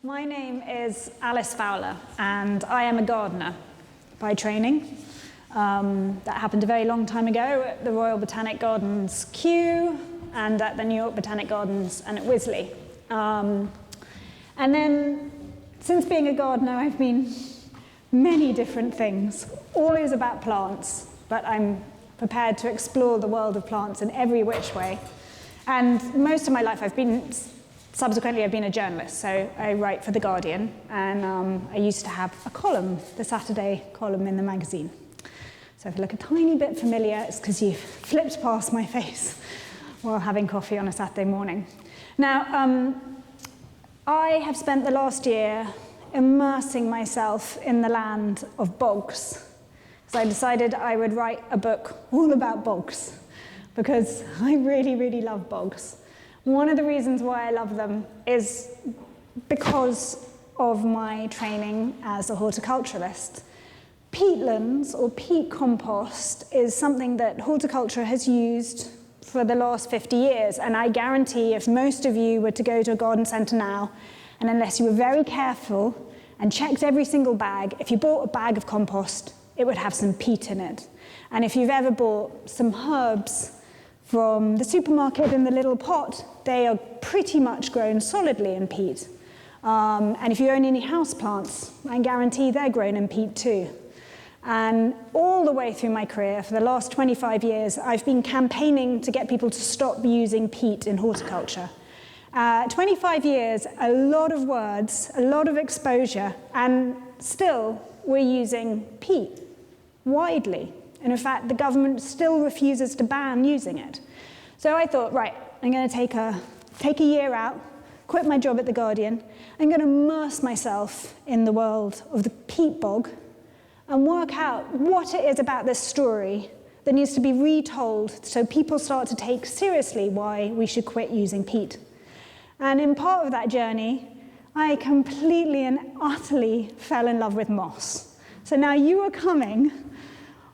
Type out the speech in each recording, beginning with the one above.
My name is Alys Fowler, and I am a gardener by training. That happened a very long time ago at the Royal Botanic Gardens, Kew, and at the New York Botanic Gardens and at Wisley. And then, since being a gardener, I've been many different things, always about plants, but I'm prepared to explore the world of plants in every which way. And most of my life I've been a journalist, so I write for The Guardian, and I used to have a column, the Saturday column in the magazine. So if you look a tiny bit familiar, it's because you've flipped past my face while having coffee on a Saturday morning. Now, I have spent the last year immersing myself in the land of bogs. So I decided I would write a book all about bogs, because I really, really love bogs. One of the reasons why I love them is because of my training as a horticulturalist. Peatlands, or peat compost, is something that horticulture has used for the last 50 years, and I guarantee if most of you were to go to a garden centre now, and unless you were very careful and checked every single bag, if you bought a bag of compost, it would have some peat in it. And if you've ever bought some herbs from the supermarket in the little pot, they are pretty much grown solidly in peat. And if you own any houseplants, I guarantee they're grown in peat too. And all the way through my career, for the last 25 years, I've been campaigning to get people to stop using peat in horticulture. 25 years, a lot of words, a lot of exposure, and still we're using peat widely. And in fact, the government still refuses to ban using it. So I thought, right, I'm going to take a year out, quit my job at The Guardian. I'm going to immerse myself in the world of the peat bog and work out what it is about this story that needs to be retold so people start to take seriously why we should quit using peat. And in part of that journey, I completely and utterly fell in love with moss. So now you are coming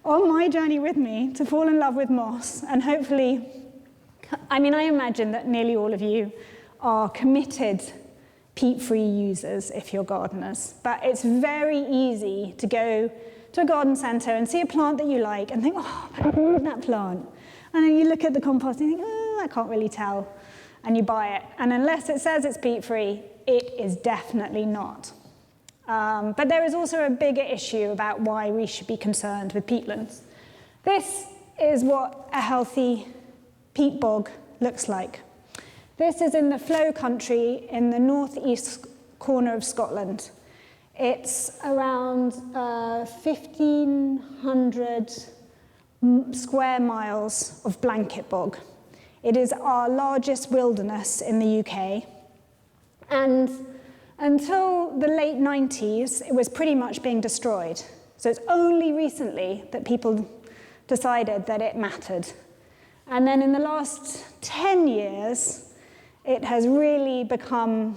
on my journey with me to fall in love with moss, and hopefully, I imagine that nearly all of you are committed peat-free users if you're gardeners, but it's very easy to go to a garden centre and see a plant that you like and think, oh, I love that plant. And then you look at the compost and you think, oh, I can't really tell, and you buy it. And unless it says it's peat-free, it is definitely not. But there is also a bigger issue about why we should be concerned with peatlands. This is what a healthy peat bog looks like. This is in the Flow country in the northeast corner of Scotland. It's around 1,500 square miles of blanket bog. It is our largest wilderness in the UK, and until the late 90s, it was pretty much being destroyed. So it's only recently that people decided that it mattered. And then in the last 10 years, it has really become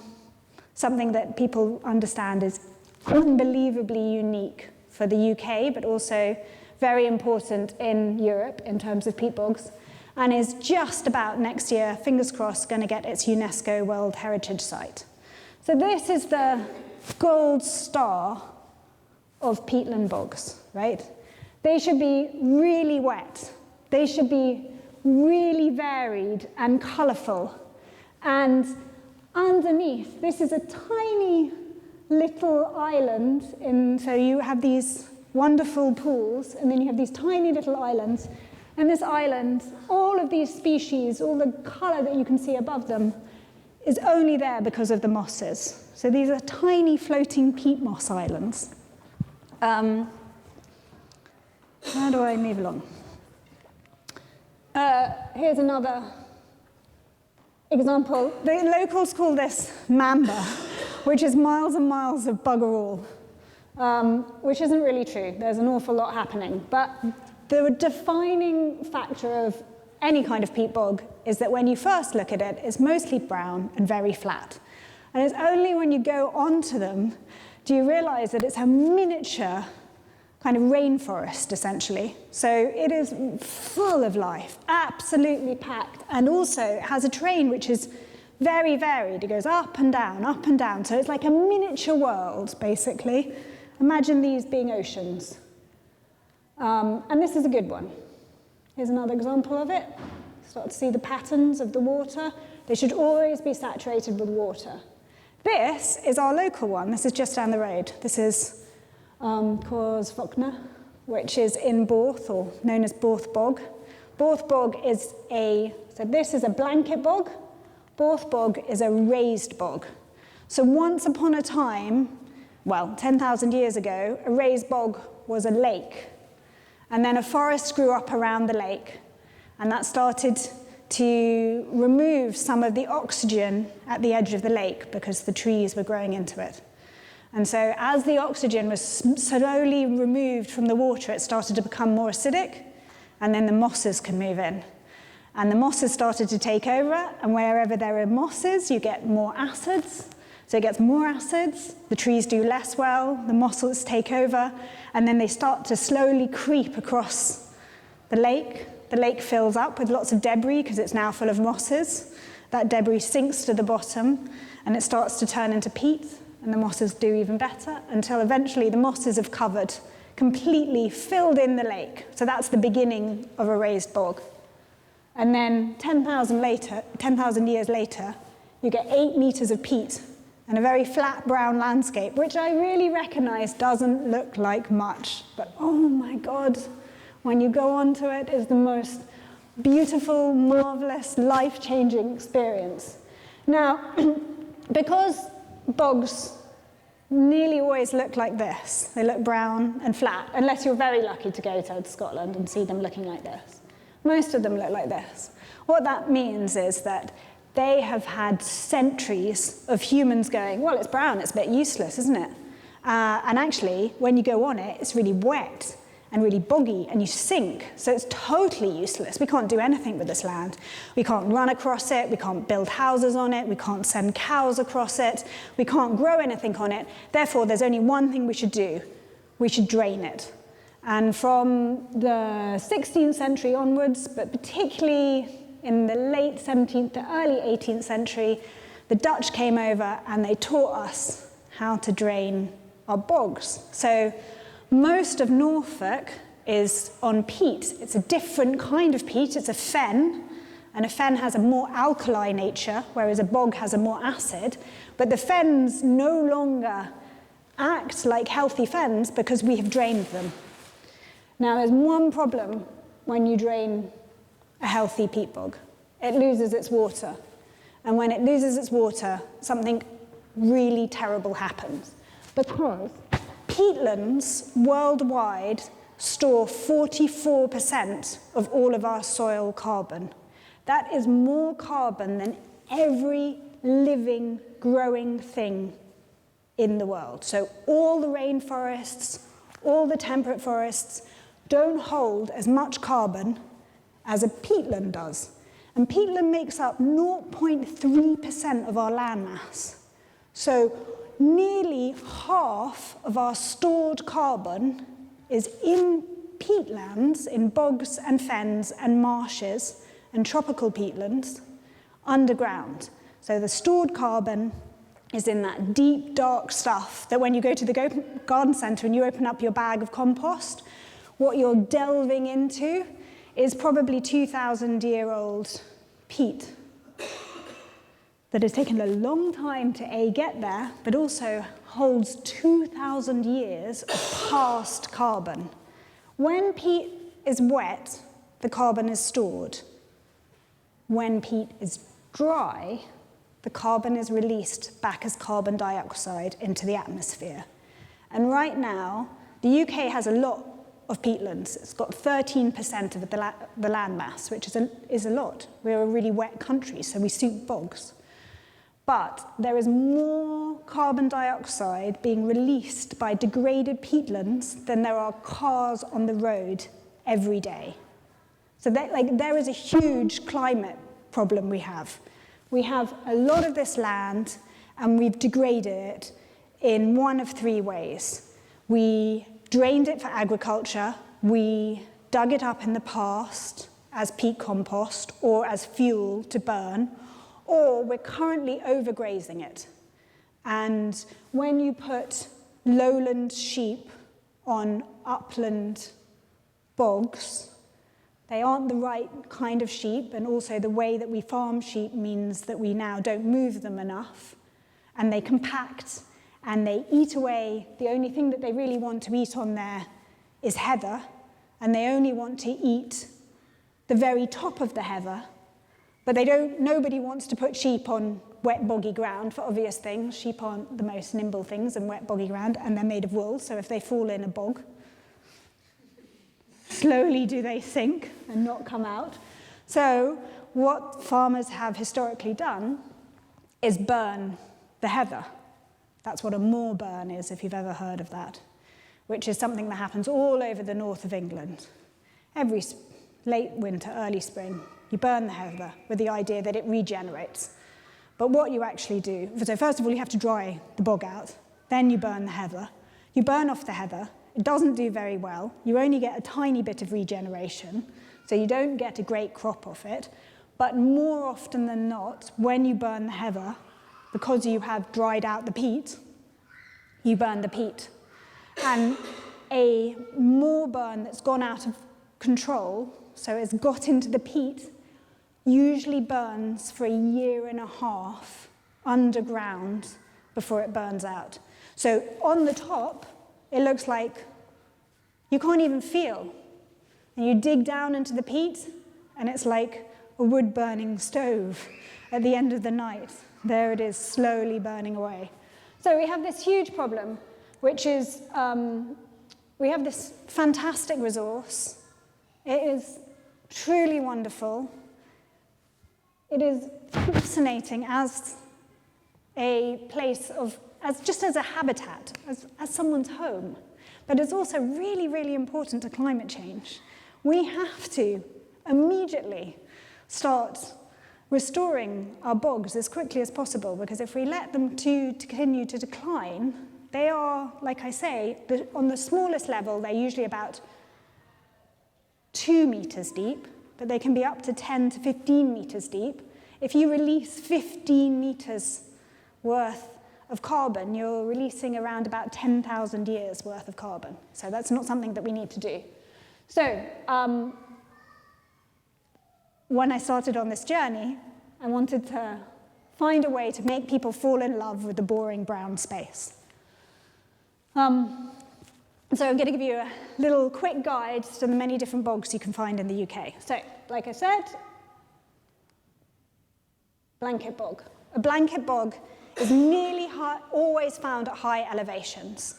something that people understand is unbelievably unique for the UK, but also very important in Europe in terms of peat bogs, and is just about next year, fingers crossed, going to get its UNESCO World Heritage Site. So this is the gold star of peatland bogs, right? They should be really wet. They should be really varied and colourful. And underneath, this is a tiny little island. So you have these wonderful pools, and then you have these tiny little islands. And this island, all of these species, all the colour that you can see above them, is only there because of the mosses. So these are tiny floating peat moss islands. How do I move along? Here's another example. The locals call this mamba, which is miles and miles of bugger all, which isn't really true. There's an awful lot happening. But the defining factor of any kind of peat bog is that when you first look at it, it's mostly brown and very flat. And it's only when you go onto them do you realize that it's a miniature kind of rainforest, essentially. So it is full of life, absolutely packed. And also it has a terrain which is very varied. It goes up and down, up and down. So it's like a miniature world, basically. Imagine these being oceans. And this is a good one. Here's another example of it. Start to see the patterns of the water. They should always be saturated with water. This is our local one. This is just down the road. This is Corsvokna, which is in Borth, or known as Borth Bog. Borth Bog is so this is a blanket bog. Borth Bog is a raised bog. So once upon a time, well, 10,000 years ago, a raised bog was a lake. And then a forest grew up around the lake. And that started to remove some of the oxygen at the edge of the lake because the trees were growing into it. And so as the oxygen was slowly removed from the water, it started to become more acidic, and then the mosses can move in. And the mosses started to take over, and wherever there are mosses, you get more acids. So it gets more acids, the trees do less well, the mosses take over, and then they start to slowly creep across the lake. The lake fills up with lots of debris because it's now full of mosses. That debris sinks to the bottom, and it starts to turn into peat, and the mosses do even better, until eventually the mosses have covered, completely filled in the lake. So that's the beginning of a raised bog. And then 10,000 years later, you get 8 meters of peat and a very flat brown landscape, which I really recognize doesn't look like much. But oh my God, when you go onto it, it's the most beautiful, marvelous, life-changing experience. Now, because bogs nearly always look like this, they look brown and flat, unless you're very lucky to go to Scotland and see them looking like this. Most of them look like this. What that means is that they have had centuries of humans going, well, it's brown, it's a bit useless, isn't it? And actually, when you go on it, it's really wet and really boggy, and you sink. So it's totally useless. We can't do anything with this land. We can't run across it. We can't build houses on it. We can't send cows across it. We can't grow anything on it. Therefore, there's only one thing we should do. We should drain it. And from the 16th century onwards, but particularly in the late 17th to early 18th century, the Dutch came over and they taught us how to drain our bogs. So most of Norfolk is on peat. It's a different kind of peat. It's a fen, and a fen has a more alkali nature, whereas a bog has a more acid. But the fens no longer act like healthy fens because we have drained them. Now, there's one problem when you drain a healthy peat bog. It loses its water. And when it loses its water, something really terrible happens. Because peatlands worldwide store 44% of all of our soil carbon. That is more carbon than every living, growing thing in the world. So all the rainforests, all the temperate forests don't hold as much carbon as a peatland does. And peatland makes up 0.3% of our landmass. So nearly half of our stored carbon is in peatlands, in bogs and fens and marshes and tropical peatlands underground. So the stored carbon is in that deep, dark stuff that when you go to the garden centre and you open up your bag of compost, what you're delving into is probably 2,000-year-old peat that has taken a long time to A, get there, but also holds 2,000 years of past carbon. When peat is wet, the carbon is stored. When peat is dry, the carbon is released back as carbon dioxide into the atmosphere. And right now, the UK has a lot of peatlands. It's got 13% of the land mass, which is a lot. We're a really wet country, so we suit bogs. But there is more carbon dioxide being released by degraded peatlands than there are cars on the road every day. So there is a huge climate problem we have. We have a lot of this land, and we've degraded it in one of 3 ways. We drained it for agriculture, we dug it up in the past as peat compost or as fuel to burn, or we're currently overgrazing it. And when you put lowland sheep on upland bogs, they aren't the right kind of sheep, and also the way that we farm sheep means that we now don't move them enough, and they compact, and they eat away. The only thing that they really want to eat on there is heather, and they only want to eat the very top of the heather, but nobody wants to put sheep on wet, boggy ground for obvious things. Sheep aren't the most nimble things in wet, boggy ground, and they're made of wool, so if they fall in a bog, slowly do they sink and not come out. So what farmers have historically done is burn the heather. That's what a moor burn is, if you've ever heard of that, which is something that happens all over the north of England. Every late winter, early spring, you burn the heather with the idea that it regenerates. But what you actually do, so first of all, you have to dry the bog out, then you burn the heather. You burn off the heather. It doesn't do very well. You only get a tiny bit of regeneration, so you don't get a great crop off it. But more often than not, when you burn the heather, because you have dried out the peat, you burn the peat. And a moor burn that's gone out of control, so it's got into the peat, usually burns for 1.5 years underground before it burns out. So on the top, it looks like you can't even feel. And you dig down into the peat, and it's like a wood-burning stove at the end of the night. There it is, slowly burning away. So we have this huge problem, which is we have this fantastic resource. It is truly wonderful. It is fascinating as a place of, just as a habitat, as someone's home. But it's also really, really important to climate change. We have to immediately start restoring our bogs as quickly as possible, because if we let them to continue to decline, they are, like I say, on the smallest level, they're usually about 2 meters deep, but they can be up to 10 to 15 meters deep. If you release 15 meters worth of carbon, you're releasing around about 10,000 years worth of carbon. So that's not something that we need to do. So when I started on this journey, I wanted to find a way to make people fall in love with the boring brown space. So I'm going to give you a little quick guide to the many different bogs you can find in the UK. So, like I said, blanket bog. A blanket bog is nearly always found at high elevations.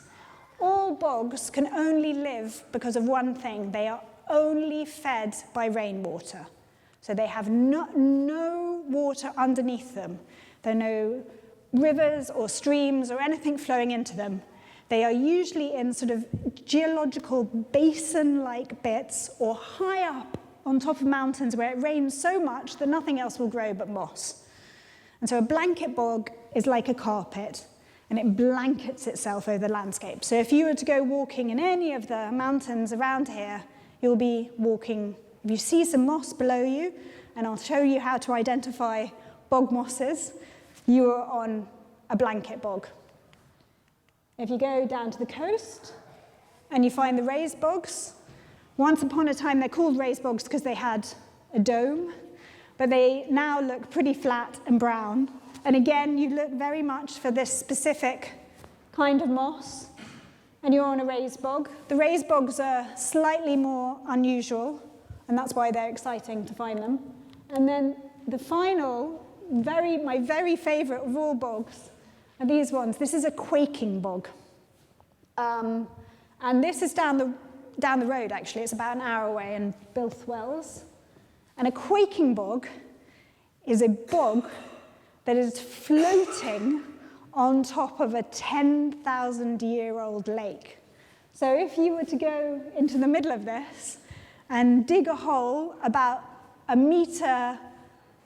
All bogs can only live because of one thing. They are only fed by rainwater. So they have no water underneath them. There are no rivers or streams or anything flowing into them. They are usually in sort of geological basin-like bits or high up on top of mountains where it rains so much that nothing else will grow but moss. And so a blanket bog is like a carpet, and it blankets itself over the landscape. So if you were to go walking in any of the mountains around here, you'll be walking, if you see some moss below you, and I'll show you how to identify bog mosses, you are on a blanket bog. If you go down to the coast and you find the raised bogs, once upon a time they're called raised bogs because they had a dome, but they now look pretty flat and brown. And again, you look very much for this specific kind of moss, and you're on a raised bog. The raised bogs are slightly more unusual, and that's why they're exciting to find them. And then the final, my very favorite of all bogs, are these ones. This is a quaking bog. And this is down the road, actually. It's about an hour away in Bilthwells. And a quaking bog is a bog that is floating on top of a 10,000-year-old lake. So if you were to go into the middle of this and dig a hole about 1 meter,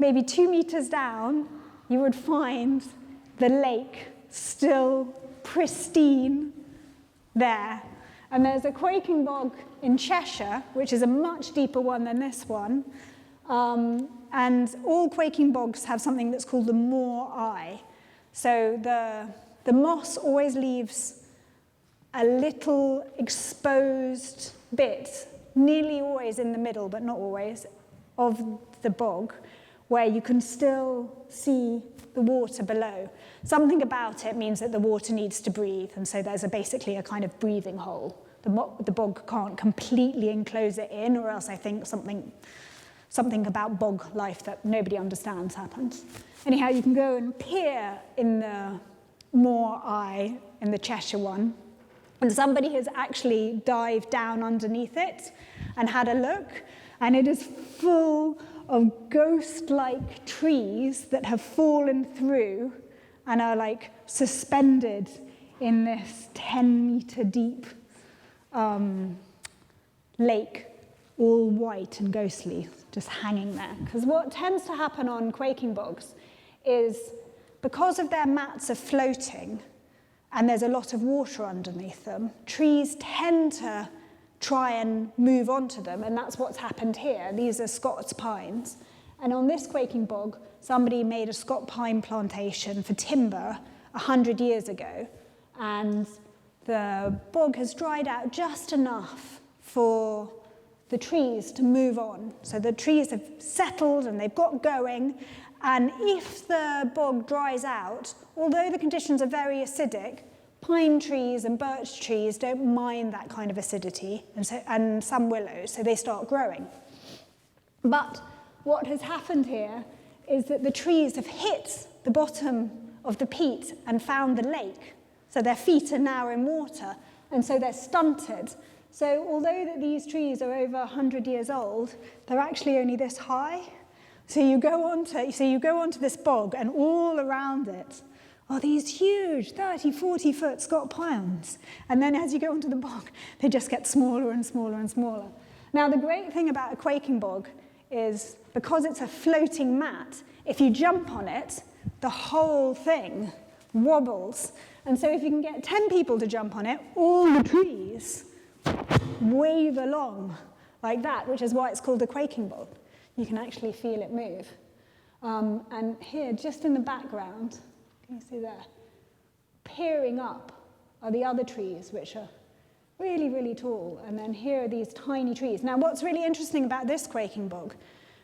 maybe 2 meters down, you would find the lake still pristine there. And there's a quaking bog in Cheshire, which is a much deeper one than this one, And all quaking bogs have something that's called the moor eye. So the moss always leaves a little exposed bit, nearly always in the middle, but not always, of the bog, where you can still see the water below. Something about it means that the water needs to breathe, and so there's basically a kind of breathing hole. The bog can't completely enclose it in, or else I think something about bog life that nobody understands happens. Anyhow, you can go and peer in the moor eye, in the Cheshire one, and somebody has actually dived down underneath it and had a look, and it is full of ghost-like trees that have fallen through and are like suspended in this 10-meter deep lake, all white and ghostly, just hanging there. Because what tends to happen on quaking bogs is, because of their mats are floating and there's a lot of water underneath them, trees tend to try and move onto them, and that's what's happened here. These are Scots pines. And on this quaking bog, somebody made a Scot pine plantation for timber 100 years ago, and the bog has dried out just enough for the trees to move on. So the trees have settled and they've got going, and if the bog dries out, although the conditions are very acidic, pine trees and birch trees don't mind that kind of acidity, and some willows, so they start growing. But what has happened here is that the trees have hit the bottom of the peat and found the lake. So their feet are now in water, and so they're stunted. So although that these trees are over 100 years old, they're actually only this high. So you go onto this bog, and all around it are these huge 30, 40-foot Scot pines. And then as you go onto the bog, they just get smaller and smaller and smaller. Now, the great thing about a quaking bog is, because it's a floating mat, if you jump on it, the whole thing wobbles. And so if you can get 10 people to jump on it, all the trees wave along like that, which is why it's called a quaking bog. You can actually feel it move. And here, just in the background, can you see there? Peering up are the other trees, which are really, really tall. And then here are these tiny trees. Now, what's really interesting about this quaking bog,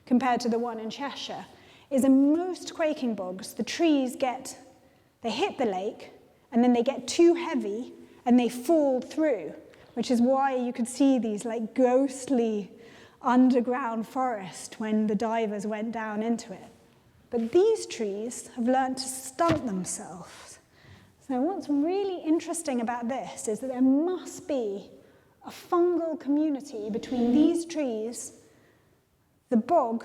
compared to the one in Cheshire, is in most quaking bogs, the trees they hit the lake, and then they get too heavy, and they fall through, which is why you could see these like ghostly underground forest when the divers went down into it. But these trees have learned to stunt themselves. So what's really interesting about this is that there must be a fungal community between these trees, the bog,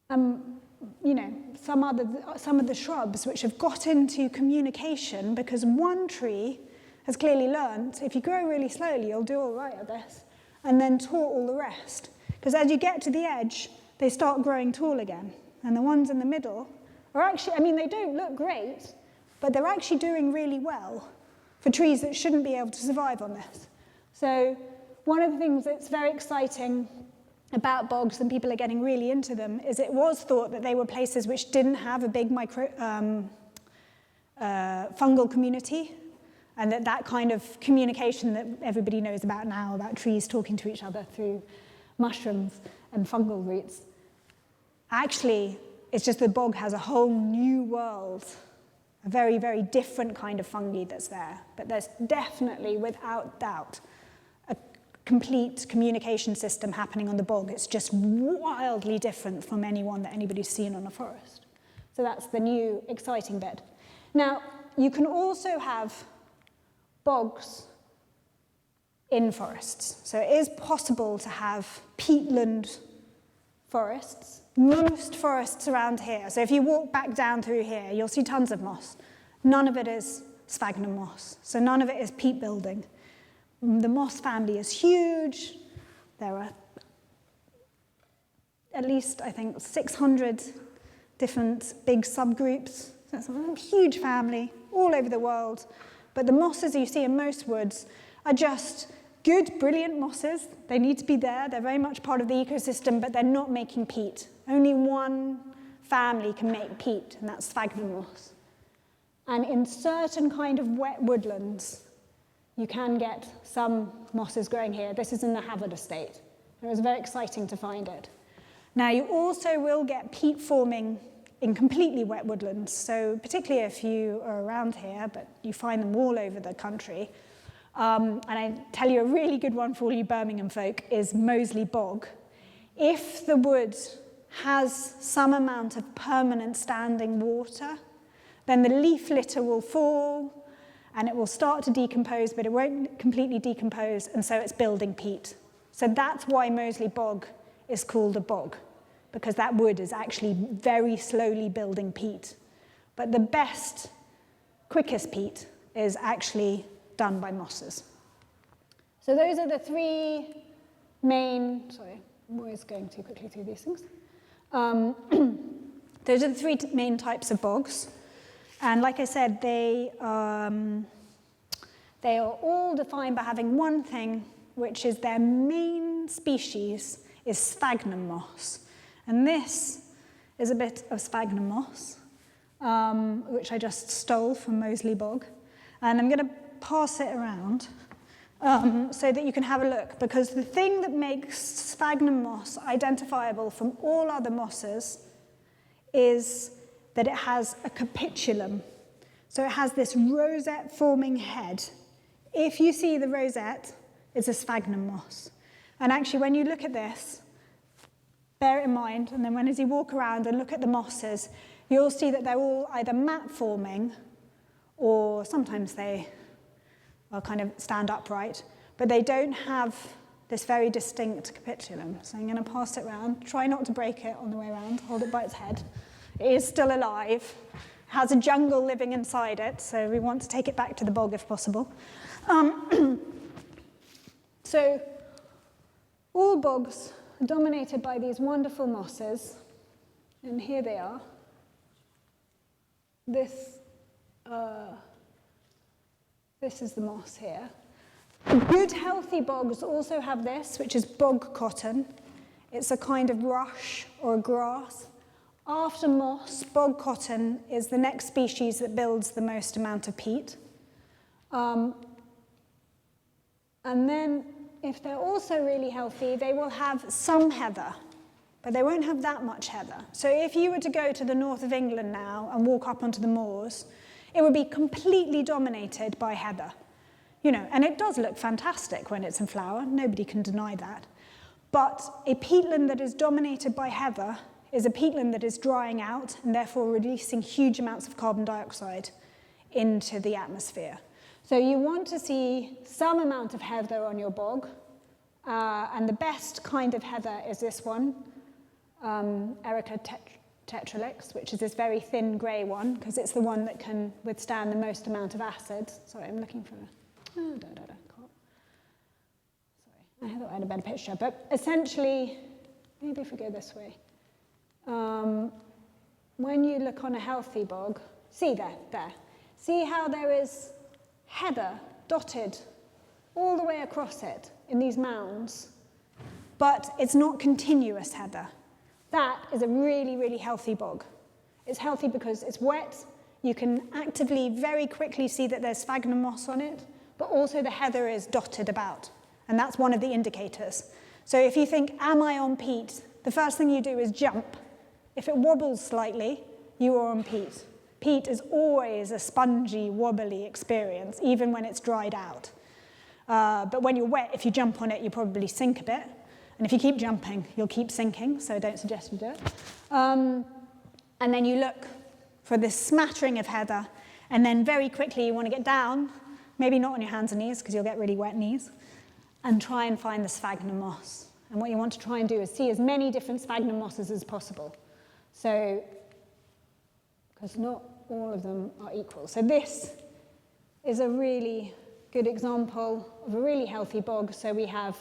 some of the shrubs, which have got into communication because one tree has clearly learned, if you grow really slowly, you'll do all right at this, and then taught all the rest. Because as you get to the edge, they start growing tall again. And the ones in the middle are actually, they don't look great, but they're actually doing really well for trees that shouldn't be able to survive on this. So one of the things that's very exciting about bogs, and people are getting really into them, is it was thought that they were places which didn't have a big fungal community, and that kind of communication that everybody knows about now, about trees talking to each other through mushrooms and fungal roots. Actually, it's just the bog has a whole new world, a very, very different kind of fungi that's there. But there's definitely, without doubt, a complete communication system happening on the bog. It's just wildly different from any one that anybody's seen on a forest. So that's the new exciting bit. Now, you can also have bogs in forests. So it is possible to have peatland forests. Most forests around here, so if you walk back down through here, you'll see tons of moss. None of it is sphagnum moss, so none of it is peat building. The moss family is huge. There are at least, I think, 600 different big subgroups. So it's a huge family all over the world. But the mosses you see in most woods are just good, brilliant mosses. They need to be there. They're very much part of the ecosystem, but they're not making peat. Only one family can make peat, and that's sphagnum moss. And in certain kind of wet woodlands, you can get some mosses growing here. This is in the Havard estate. It was very exciting to find it. Now, you also will get peat forming in completely wet woodlands. So particularly if you are around here, but you find them all over the country. And I tell you a really good one for all you Birmingham folk is Moseley Bog. If the wood has some amount of permanent standing water, then the leaf litter will fall and it will start to decompose, but it won't completely decompose, and so it's building peat. So that's why Moseley Bog is called a bog, because that wood is actually very slowly building peat. But the best, quickest peat is actually done by mosses. So those are the three main, sorry, I'm always going too quickly through these things. Those are the three main types of bogs. And like I said, they are all defined by having one thing, which is their main species is sphagnum moss. And this is a bit of sphagnum moss, which I just stole from Moseley Bog. And I'm going to pass it around so that you can have a look, because the thing that makes sphagnum moss identifiable from all other mosses is that it has a capitulum. So it has this rosette-forming head. If you see the rosette, it's a sphagnum moss. And actually, when you look at this, bear it in mind, and then as you walk around and look at the mosses, you'll see that they're all either mat-forming, or sometimes they are kind of stand upright, but they don't have this very distinct capitulum. So I'm going to pass it around. Try not to break it on the way around. Hold it by its head. It is still alive. It has a jungle living inside it, so we want to take it back to the bog if possible. So all bogs are dominated by these wonderful mosses, and here they are. This is the moss here. Good, healthy bogs also have this, which is bog cotton. It's a kind of rush or a grass. After moss, bog cotton is the next species that builds the most amount of peat. And then, if they're also really healthy, they will have some heather, but they won't have that much heather. So if you were to go to the north of England now and walk up onto the moors, it would be completely dominated by heather. You know, and it does look fantastic when it's in flower, nobody can deny that. But a peatland that is dominated by heather is a peatland that is drying out and therefore releasing huge amounts of carbon dioxide into the atmosphere. So you want to see some amount of heather on your bog, and the best kind of heather is this one, Erica tetralix, which is this very thin grey one, because it's the one that can withstand the most amount of acid. Sorry, I'm looking for a... Oh, can't. Sorry, I thought I had a better picture. But essentially, maybe if we go this way, when you look on a healthy bog, see there. See how there is heather dotted all the way across it in these mounds, but it's not continuous heather. That is a really, really healthy bog. It's healthy because it's wet. You can actively, very quickly see that there's sphagnum moss on it, but also the heather is dotted about, and that's one of the indicators. So if you think, am I on peat? The first thing you do is jump. If it wobbles slightly, you are on peat. Peat is always a spongy, wobbly experience, even when it's dried out. But when you're wet, if you jump on it, you probably sink a bit. And if you keep jumping, you'll keep sinking, so I don't suggest you do it. And then you look for this smattering of heather, and then very quickly you want to get down, maybe not on your hands and knees, because you'll get really wet knees, and try and find the sphagnum moss. And what you want to try and do is see as many different sphagnum mosses as possible. So, because not all of them are equal. So this is a really good example of a really healthy bog. So we have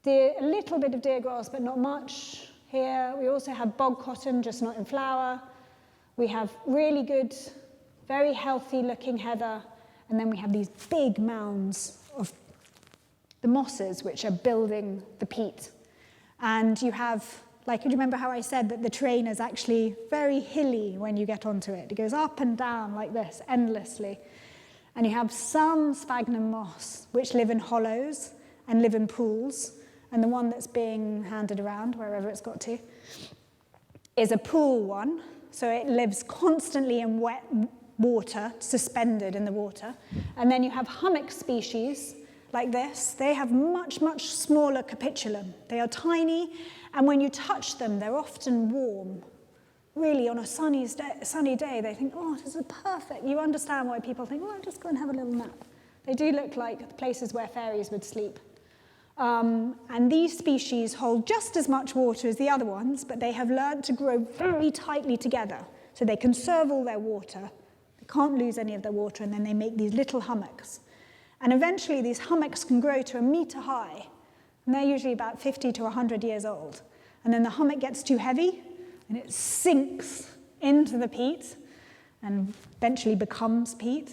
a little bit of deer grass, but not much here. We also have bog cotton, just not in flower. We have really good, very healthy looking heather. And then we have these big mounds of the mosses which are building the peat. And you have, like, you remember how I said that the terrain is actually very hilly when you get onto it. It goes up and down like this, endlessly. And you have some sphagnum moss, which live in hollows and live in pools. And the one that's being handed around, wherever it's got to, is a pool one. So it lives constantly in wet water, suspended in the water. And then you have hummock species like this. They have much, much smaller capitulum. They are tiny, and when you touch them, they're often warm. Really, on a sunny day, they think, oh, this is perfect. You understand why people think, oh, I'll just go and have a little nap. They do look like places where fairies would sleep. And these species hold just as much water as the other ones, but they have learned to grow very tightly together. So they conserve all their water. They can't lose any of their water, and then they make these little hummocks. And eventually, these hummocks can grow to 1 meter high. And they're usually about 50 to 100 years old. And then the hummock gets too heavy, and it sinks into the peat and eventually becomes peat.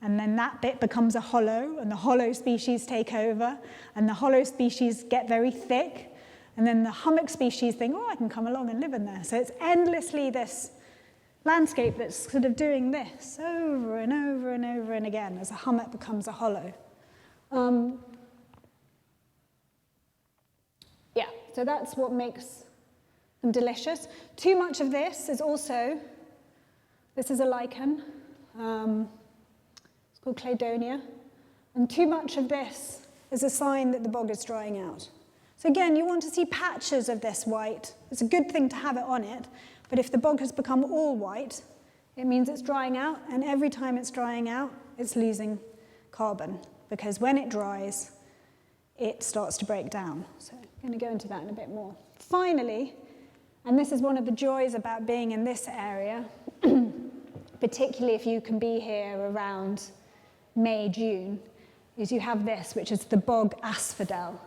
And then that bit becomes a hollow, and the hollow species take over, and the hollow species get very thick, and then the hummock species think, oh, I can come along and live in there. So it's endlessly this landscape that's sort of doing this over and over and over and again as a hummock becomes a hollow. Yeah, so that's what makes them delicious. Too much of this is also, this is a lichen. It's called cladonia. And too much of this is a sign that the bog is drying out. So again, you want to see patches of this white. It's a good thing to have it on it. But if the bog has become all white, it means it's drying out. And every time it's drying out, it's losing carbon. Because when it dries, it starts to break down. So I'm going to go into that in a bit more. Finally, and this is one of the joys about being in this area, particularly if you can be here around May, June, is you have this, which is the bog asphodel.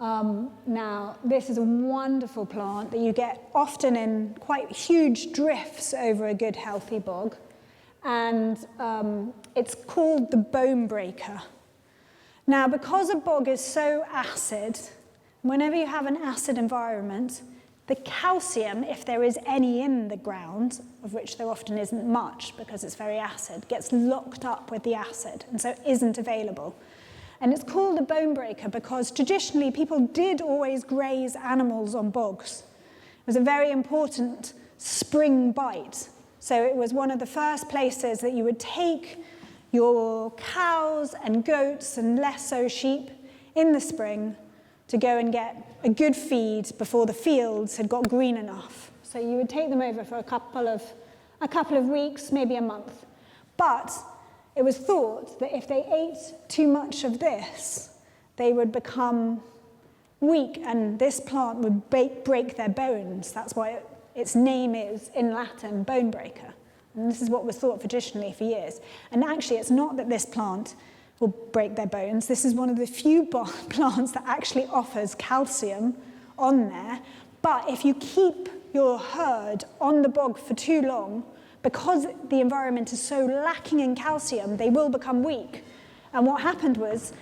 Now, this is a wonderful plant that you get often in quite huge drifts over a good, healthy bog. And it's called the bone breaker. Now, because a bog is so acid, whenever you have an acid environment, the calcium, if there is any in the ground, of which there often isn't much because it's very acid, gets locked up with the acid and so isn't available. And it's called a bone breaker because traditionally people did always graze animals on bogs. It was a very important spring bite. So it was one of the first places that you would take your cows and goats and less so sheep in the spring to go and get a good feed before the fields had got green enough. So you would take them over for a couple of weeks, maybe a month. But it was thought that if they ate too much of this, they would become weak, and this plant would break their bones. That's why its name is, in Latin, bone breaker. And this is what was thought traditionally for years. And actually, it's not that this plant will break their bones. This is one of the few plants that actually offers calcium on there. But if you keep your herd on the bog for too long, because the environment is so lacking in calcium, they will become weak. And what happened was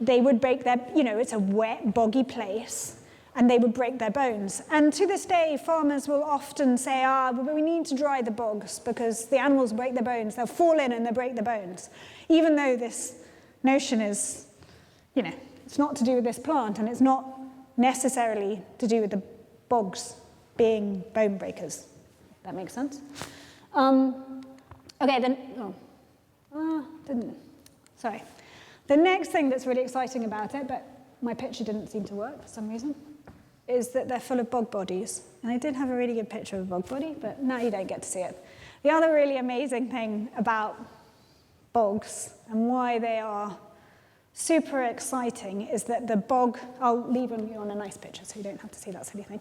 they would break their, it's a wet, boggy place, and they would break their bones. And to this day, farmers will often say, but we need to dry the bogs because the animals break their bones. They'll fall in and they'll break their bones. Even though this notion is, it's not to do with this plant, and it's not necessarily to do with the bogs being bone breakers. That makes sense? Okay, then, sorry. The next thing that's really exciting about it, but my picture didn't seem to work for some reason, is that they're full of bog bodies. And I did have a really good picture of a bog body, but now you don't get to see it. The other really amazing thing about bogs and why they are super exciting is that the bog, I'll leave you on a nice picture so you don't have to see that silly thing,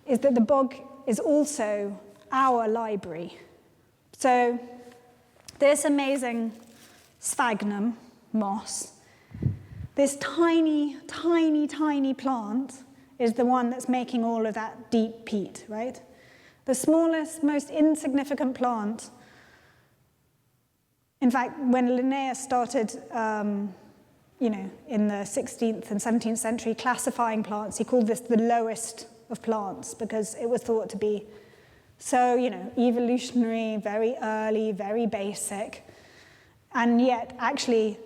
is that the bog is also our library. So this amazing sphagnum moss, this tiny, tiny, tiny plant is the one that's making all of that deep peat, right? The smallest, most insignificant plant. In fact, when Linnaeus started in the 16th and 17th century, classifying plants. He called this the lowest of plants because it was thought to be so, evolutionary, very early, very basic. And yet, actually,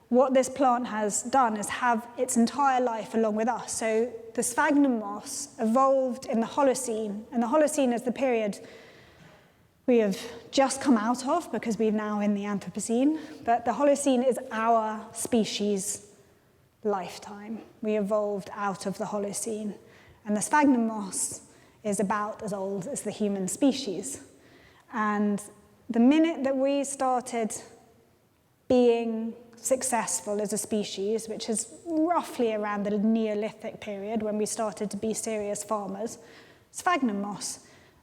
what this plant has done is have its entire life along with us. So the sphagnum moss evolved in the Holocene, and the Holocene is the period we have just come out of because we're now in the Anthropocene, but the Holocene is our species' lifetime. We evolved out of the Holocene, and the sphagnum moss is about as old as the human species. And the minute that we started being successful as a species, which is roughly around the Neolithic period when we started to be serious farmers, sphagnum moss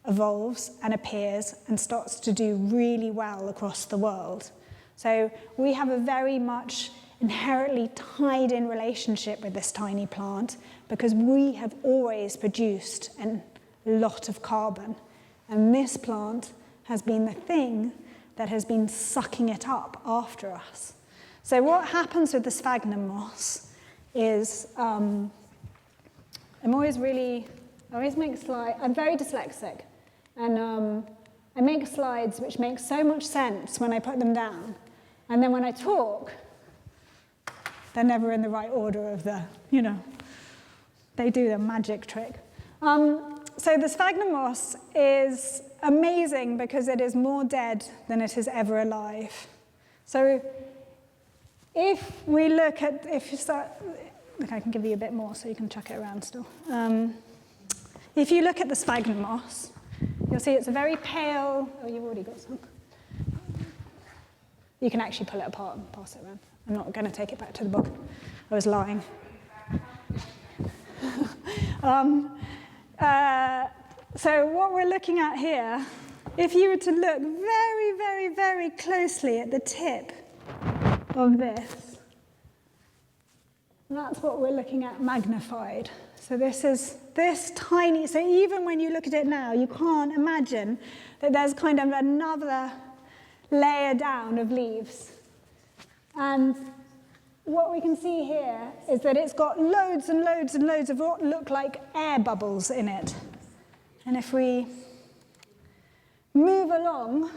evolves and appears and starts to do really well across the world. So we have a very much inherently tied in relationship with this tiny plant because we have always produced a lot of carbon. And this plant has been the thing that has been sucking it up after us. So what happens with the sphagnum moss is, I always make slides, I'm very dyslexic, and I make slides which make so much sense when I put them down, and then when I talk, they're never in the right order of the, they do the magic trick. So the sphagnum moss is amazing because it is more dead than it is ever alive. So if we look at, look, I can give you a bit more so you can chuck it around still. If you look at the sphagnum moss, you'll see it's a very pale, oh, you've already got some. You can actually pull it apart and pass it around. I'm not going to take it back to the book. I was lying. So what we're looking at here, if you were to look very, very, very closely at the tip of this, that's what we're looking at magnified. So this is this tiny, so even when you look at it now, you can't imagine that there's kind of another layer down of leaves. And what we can see here is that it's got loads and loads and loads of what look like air bubbles in it. And if we move along,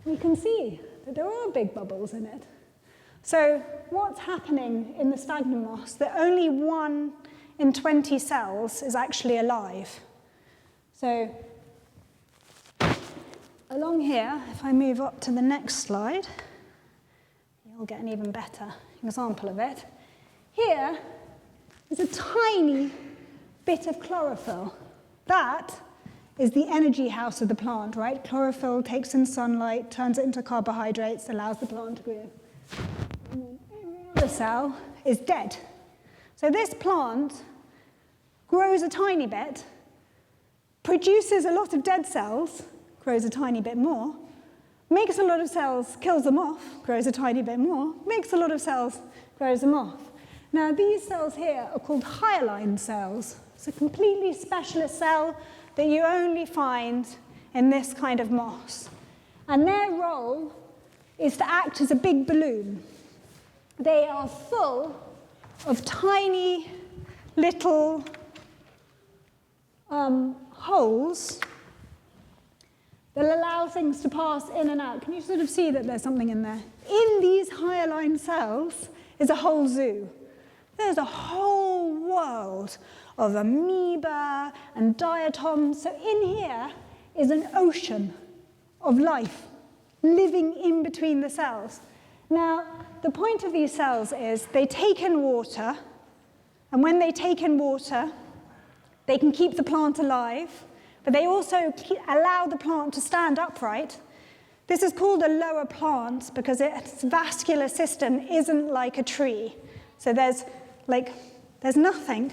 we can see that there are big bubbles in it. So what's happening in the sphagnum moss, that only 1 in 20 cells is actually alive. So along here, if I move up to the next slide, you'll get an even better example of it. Here is a tiny bit of chlorophyll. That is the energy house of the plant, right? Chlorophyll takes in sunlight, turns it into carbohydrates, allows the plant to grow. And then every other cell is dead. So this plant grows a tiny bit, produces a lot of dead cells, grows a tiny bit more, makes a lot of cells, kills them off, grows a tiny bit more, makes a lot of cells, grows them off. Now these cells here are called hyaline cells. It's a completely specialist cell that you only find in this kind of moss. And their role is to act as a big balloon. They are full of tiny little holes that allow things to pass in and out. Can you sort of see that there's something in there? In these hyaline cells is a whole zoo. There's a whole world of amoeba and diatoms. So in here is an ocean of life living in between the cells. Now, the point of these cells is they take in water, and when they take in water, they can keep the plant alive, but they also allow the plant to stand upright. This is called a lower plant because its vascular system isn't like a tree. So there's nothing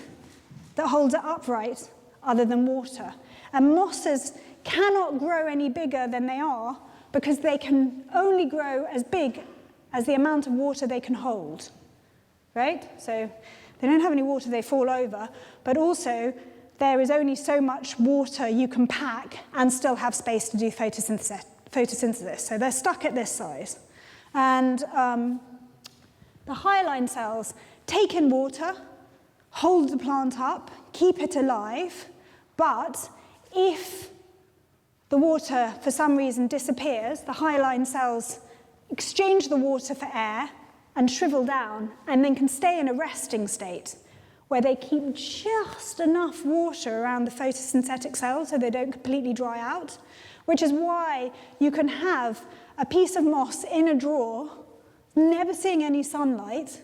that holds it upright other than water. And mosses cannot grow any bigger than they are because they can only grow as big as the amount of water they can hold, right? So they don't have any water, they fall over, but also there is only so much water you can pack and still have space to do photosynthesis. So they're stuck at this size. And The hyaline cells take in water, hold the plant up, keep it alive, but if the water for some reason disappears, the hyaline cells exchange the water for air and shrivel down, and then can stay in a resting state where they keep just enough water around the photosynthetic cells so they don't completely dry out, which is why you can have a piece of moss in a drawer, never seeing any sunlight,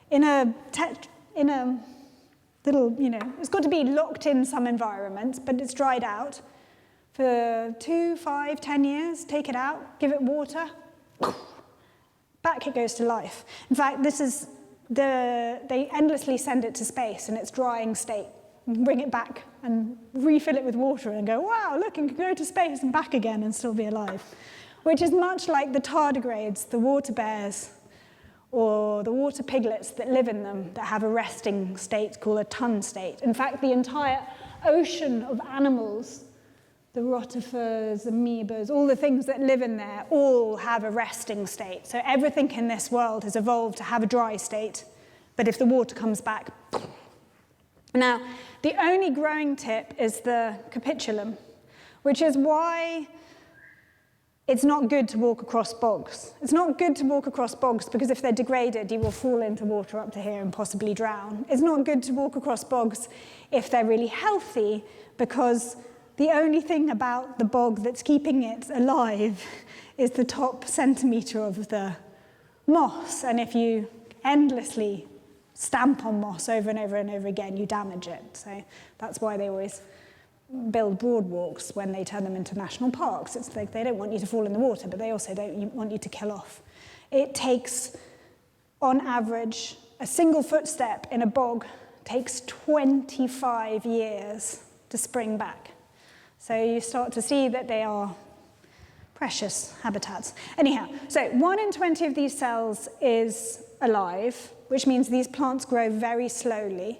in a little, it's got to be locked in some environment, but it's dried out for 2, 5, 10 years, take it out, give it water, back it goes to life. In fact, they endlessly send it to space in its drying state, and bring it back and refill it with water and go, wow, look, it can go to space and back again and still be alive. Which is much like the tardigrades, the water bears, or the water piglets that live in them that have a resting state called a tun state. In fact, the entire ocean of animals, the rotifers, amoebas, all the things that live in there, all have a resting state. So everything in this world has evolved to have a dry state, but if the water comes back. Now, the only growing tip is the capitulum, which is why it's not good to walk across bogs. It's not good to walk across bogs because if they're degraded, you will fall into water up to here and possibly drown. It's not good to walk across bogs if they're really healthy because the only thing about the bog that's keeping it alive is the top centimetre of the moss. And if you endlessly stamp on moss over and over and over again, you damage it. So that's why they always build boardwalks when they turn them into national parks. It's like they don't want you to fall in the water, but they also don't want you to kill off. It takes, on average, a single footstep in a bog takes 25 years to spring back. So you start to see that they are precious habitats. Anyhow, so 1 in 20 of these cells is alive, which means these plants grow very slowly.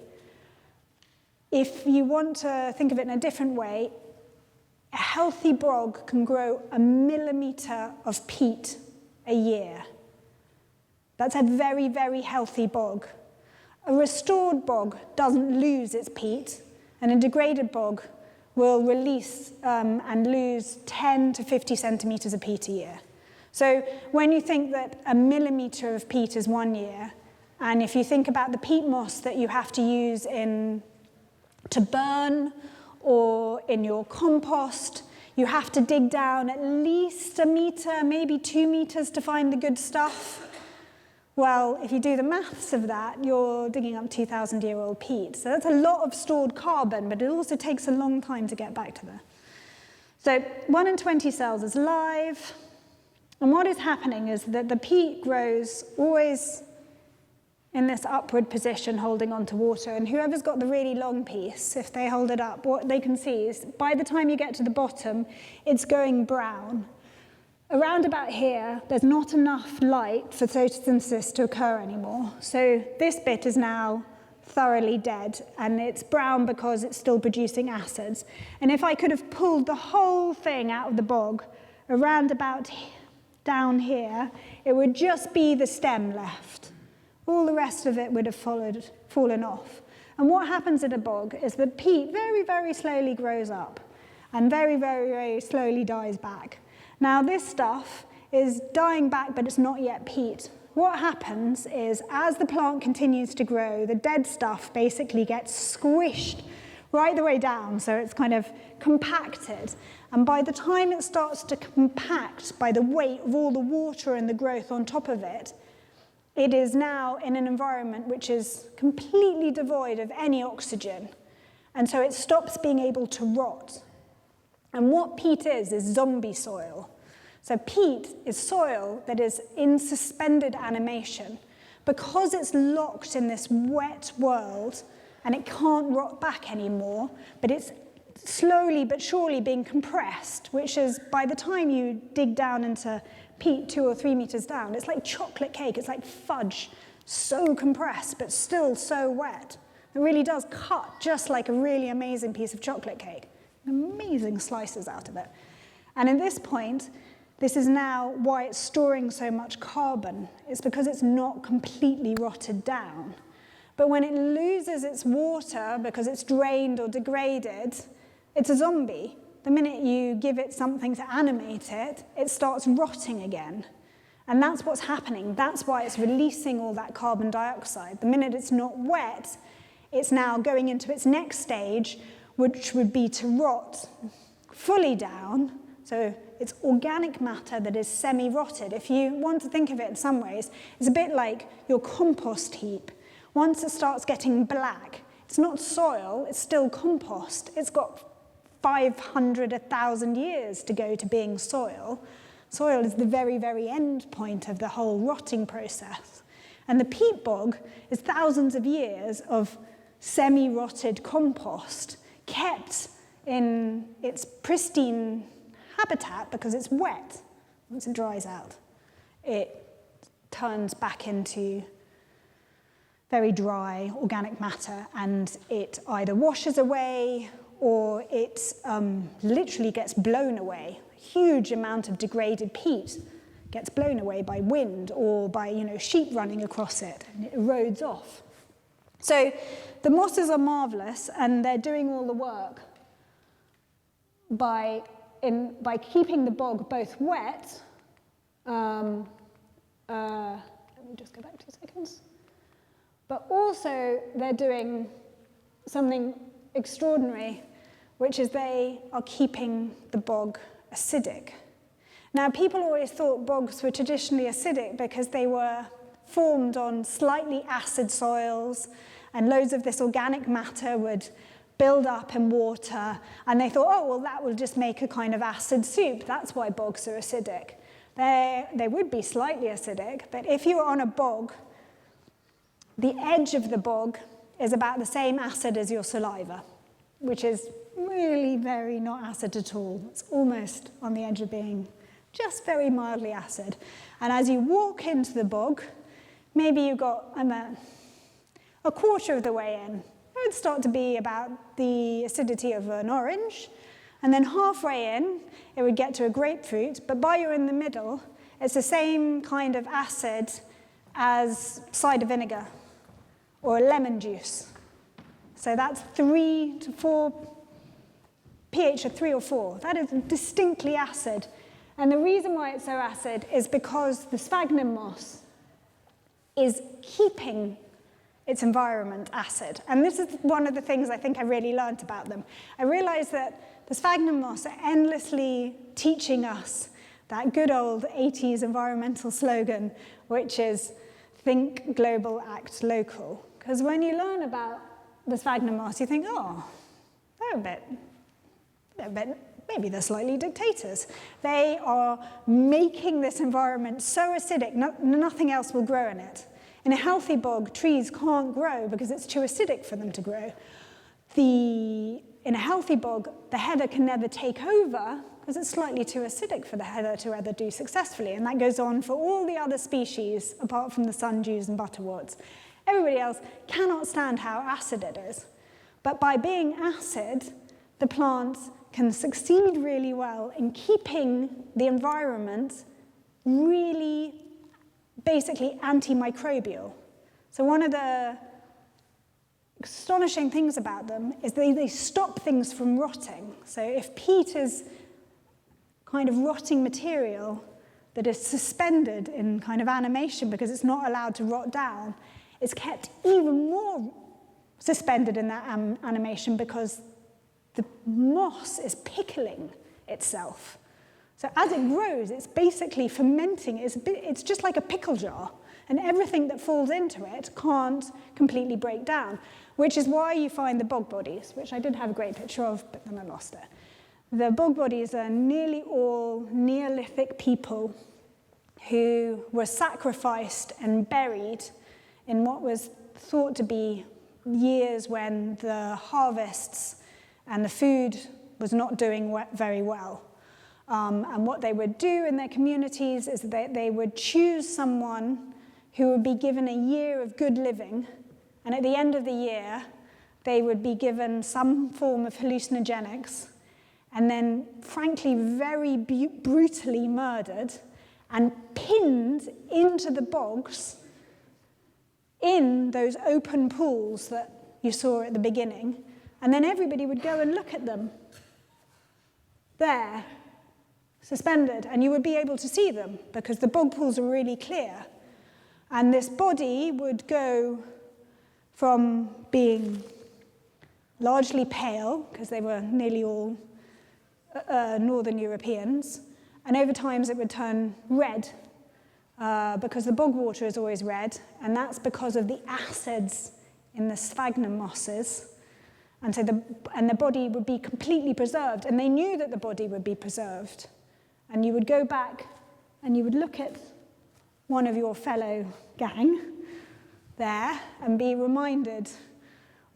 If you want to think of it in a different way, a healthy bog can grow 1 millimetre of peat a year. That's a very, very healthy bog. A restored bog doesn't lose its peat, and a degraded bog will release and lose 10 to 50 centimetres of peat a year. So when you think that 1 millimetre of peat is 1 year, and if you think about the peat moss that you have to use to burn or in your compost, you have to dig down at least 1 metre, maybe 2 metres to find the good stuff. Well, if you do the maths of that, you're digging up 2,000-year-old peat. So that's a lot of stored carbon, but it also takes a long time to get back to there. So 1 in 20 cells is live. And what is happening is that the peat grows always in this upward position, holding onto water. And whoever's got the really long piece, if they hold it up, what they can see is by the time you get to the bottom, it's going brown. Around about here, there's not enough light for photosynthesis to occur anymore. So this bit is now thoroughly dead, and it's brown because it's still producing acids. And if I could have pulled the whole thing out of the bog, around about down here, it would just be the stem left. All the rest of it would have fallen off. And what happens in a bog is that peat very, very slowly grows up and very, very, very slowly dies back. Now this stuff is dying back, but it's not yet peat. What happens is as the plant continues to grow, the dead stuff basically gets squished right the way down, so it's kind of compacted. And by the time it starts to compact by the weight of all the water and the growth on top of it, it is now in an environment which is completely devoid of any oxygen. And so it stops being able to rot. And what peat is zombie soil. So peat is soil that is in suspended animation. Because it's locked in this wet world and it can't rot back anymore, but it's slowly but surely being compressed, which is by the time you dig down into peat 2 or 3 meters down, it's like chocolate cake, it's like fudge, so compressed, but still so wet. It really does cut just like a really amazing piece of chocolate cake. Amazing slices out of it. And at this point, this is now why it's storing so much carbon. It's because it's not completely rotted down. But when it loses its water because it's drained or degraded, it's a zombie. The minute you give it something to animate it, it starts rotting again. And that's what's happening. That's why it's releasing all that carbon dioxide. The minute it's not wet, it's now going into its next stage, which would be to rot fully down. So it's organic matter that is semi-rotted. If you want to think of it in some ways, it's a bit like your compost heap. Once it starts getting black, it's not soil, it's still compost. It's got 500, 1,000 years to go to being soil. Soil is the very, very end point of the whole rotting process. And the peat bog is thousands of years of semi-rotted compost kept in its pristine habitat because it's wet. Once it dries out, it turns back into very dry organic matter, and it either washes away or it literally gets blown away. A huge amount of degraded peat gets blown away by wind or by sheep running across it, and it erodes off. So the mosses are marvelous, and they're doing all the work by keeping the bog both wet. Let me just go back 2 seconds. But also they're doing something extraordinary, which is they are keeping the bog acidic. Now, people always thought bogs were traditionally acidic because they were formed on slightly acid soils, and loads of this organic matter would build up in water, and they thought, oh, well, that will just make a kind of acid soup. That's why bogs are acidic. They would be slightly acidic, but if you were on a bog, the edge of the bog is about the same acid as your saliva, which is really very not acid at all. It's almost on the edge of being just very mildly acid. And as you walk into the bog, maybe you got a quarter of the way in. It would start to be about the acidity of an orange, and then halfway in, it would get to a grapefruit, but by you're in the middle, it's the same kind of acid as cider vinegar or lemon juice. So that's 3 to 4, pH of 3 or 4. That is distinctly acid. And the reason why it's so acid is because the sphagnum moss is keeping its environment acid. And this is one of the things I think I really learned about them. I realized that the sphagnum moss are endlessly teaching us that good old 80s environmental slogan, which is think global, act local. Because when you learn about the sphagnum moss, you think, oh, they're a bit, maybe they're slightly dictators. They are making this environment so acidic, nothing else will grow in it. In a healthy bog, trees can't grow because it's too acidic for them to grow. In a healthy bog, the heather can never take over because it's slightly too acidic for the heather to ever do successfully. And that goes on for all the other species, apart from the sundews and butterworts. Everybody else cannot stand how acid it is. But by being acid, the plants can succeed really well in keeping the environment really basically antimicrobial. So one of the astonishing things about them is they stop things from rotting. So if peat is kind of rotting material that is suspended in kind of animation because it's not allowed to rot down, it's kept even more suspended in that animation because the moss is pickling itself. So as it grows, it's basically fermenting. It's just like a pickle jar, and everything that falls into it can't completely break down, which is why you find the bog bodies, which I did have a great picture of, but then I lost it. The bog bodies are nearly all Neolithic people who were sacrificed and buried in what was thought to be years when the harvests and the food was not doing very well. And what they would do in their communities is that they would choose someone who would be given a year of good living, and at the end of the year, they would be given some form of hallucinogenics, and then, frankly, very brutally murdered and pinned into the bogs in those open pools that you saw at the beginning. And then everybody would go and look at them there, suspended, and you would be able to see them because the bog pools are really clear. And this body would go from being largely pale, because they were nearly all Northern Europeans, and over time it would turn red, because the bog water is always red, and that's because of the acids in the sphagnum mosses. And so the body would be completely preserved, and they knew that the body would be preserved. And you would go back and you would look at one of your fellow gang there and be reminded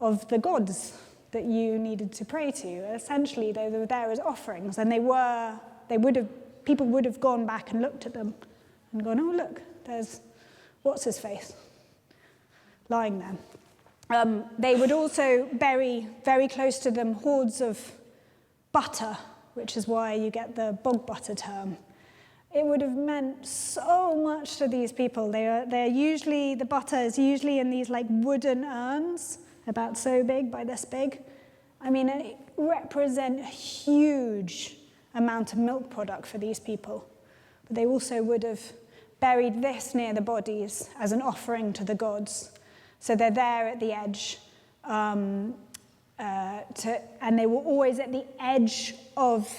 of the gods that you needed to pray to. Essentially, they were there as offerings, and people would have gone back and looked at them and gone, oh, look, there's what's-his-face lying there. They would also bury very close to them hoards of butter, which is why you get the bog butter term. It would have meant so much to these people. The butter is usually in these like wooden urns, about so big by this big. I mean, it represents a huge amount of milk product for these people. But they also would have buried this near the bodies as an offering to the gods. So they're there at the edge, and they were always at the edge of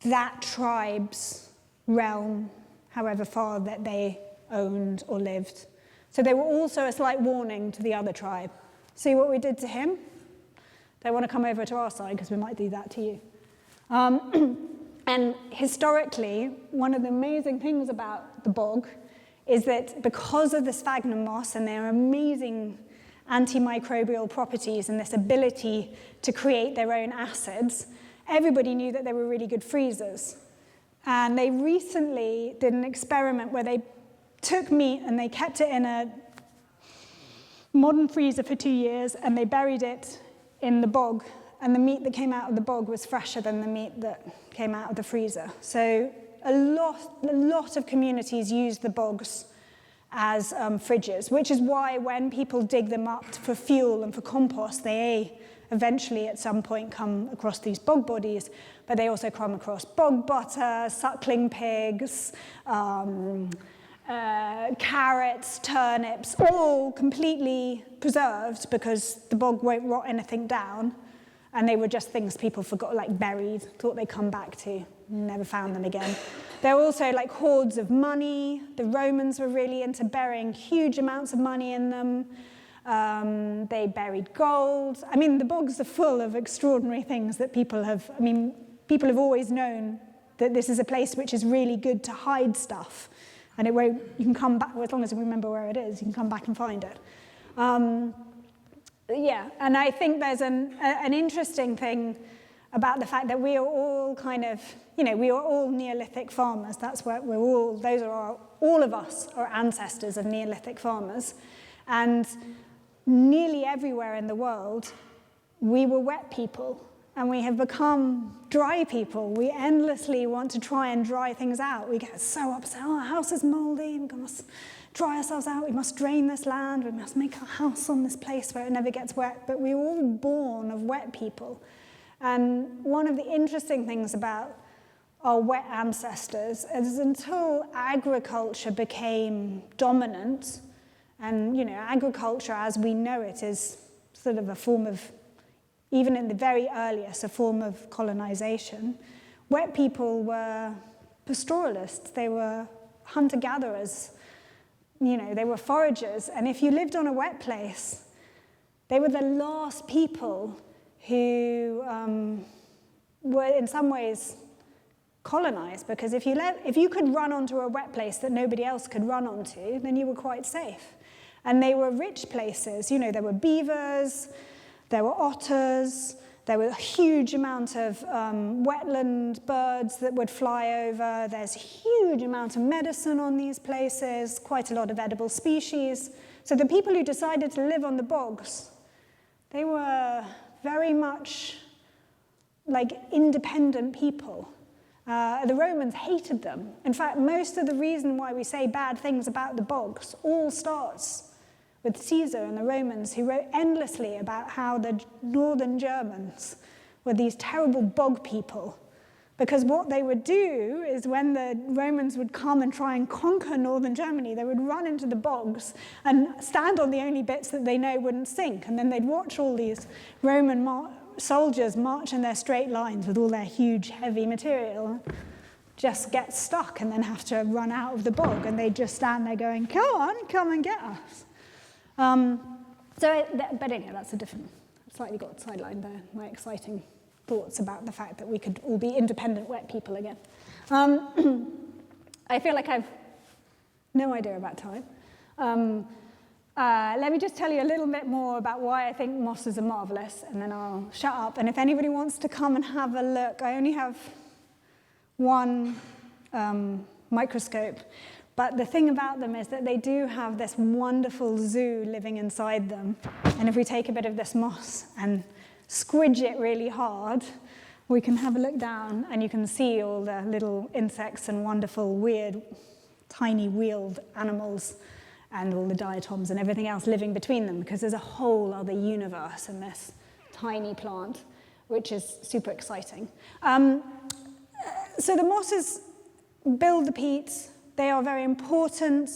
that tribe's realm, however far that they owned or lived. So they were also a slight warning to the other tribe. See what we did to him? They want to come over to our side because we might do that to you. And historically, one of the amazing things about the bog is that because of the sphagnum moss and their amazing antimicrobial properties and this ability to create their own acids, everybody knew that they were really good freezers. And they recently did an experiment where they took meat and they kept it in a modern freezer for 2 years, and they buried it in the bog, and the meat that came out of the bog was fresher than the meat that came out of the freezer. So a lot of communities use the bogs as fridges, which is why when people dig them up for fuel and for compost, they eventually at some point come across these bog bodies, but they also come across bog butter, suckling pigs, carrots, turnips, all completely preserved because the bog won't rot anything down, and they were just things people forgot, like buried, thought they'd come back to, never found them again. There were also like hoards of money. The Romans were really into burying huge amounts of money in them. They buried gold. I mean, the bogs are full of extraordinary things that people have always known that this is a place which is really good to hide stuff. And you can come back, as long as you remember where it is, you can come back and find it. Yeah, and I think there's an interesting thing about the fact that we are all we are all Neolithic farmers. That's what all of us are ancestors of Neolithic farmers. And nearly everywhere in the world, we were wet people. And we have become dry people. We endlessly want to try and dry things out. We get so upset, our house is moldy, we must dry ourselves out, we must drain this land, we must make our house on this place where it never gets wet. But we were all born of wet people. And one of the interesting things about our wet ancestors is until agriculture became dominant, and agriculture as we know it is sort of a form of, even in the very earliest, a form of colonization. Wet people were pastoralists. They were hunter-gatherers. They were foragers. And if you lived on a wet place, they were the last people who were in some ways colonized, because if you could run onto a wet place that nobody else could run onto, then you were quite safe. And they were rich places. There were beavers, there were otters, there were a huge amount of wetland birds that would fly over. There's a huge amount of medicine on these places, quite a lot of edible species. So the people who decided to live on the bogs, they were very much like independent people. The Romans hated them. In fact, most of the reason why we say bad things about the bogs all starts with Caesar and the Romans, who wrote endlessly about how the northern Germans were these terrible bog people. Because what they would do is when the Romans would come and try and conquer northern Germany, they would run into the bogs and stand on the only bits that they know wouldn't sink. And then they'd watch all these Roman soldiers march in their straight lines with all their huge, heavy material, just get stuck and then have to run out of the bog. And they'd just stand there going, come and get us. But anyway, that's a different, slightly got sidelined there, my exciting thoughts about the fact that we could all be independent wet people again. I feel like I've no idea about time. Let me just tell you a little bit more about why I think mosses are marvelous, and then I'll shut up. And if anybody wants to come and have a look, I only have one microscope, but the thing about them is that they do have this wonderful zoo living inside them. And if we take a bit of this moss and squidge it really hard, we can have a look down and you can see all the little insects and wonderful, weird, tiny wheeled animals and all the diatoms and everything else living between them, because there's a whole other universe in this tiny plant, which is super exciting. So the mosses build the peat. They are very important.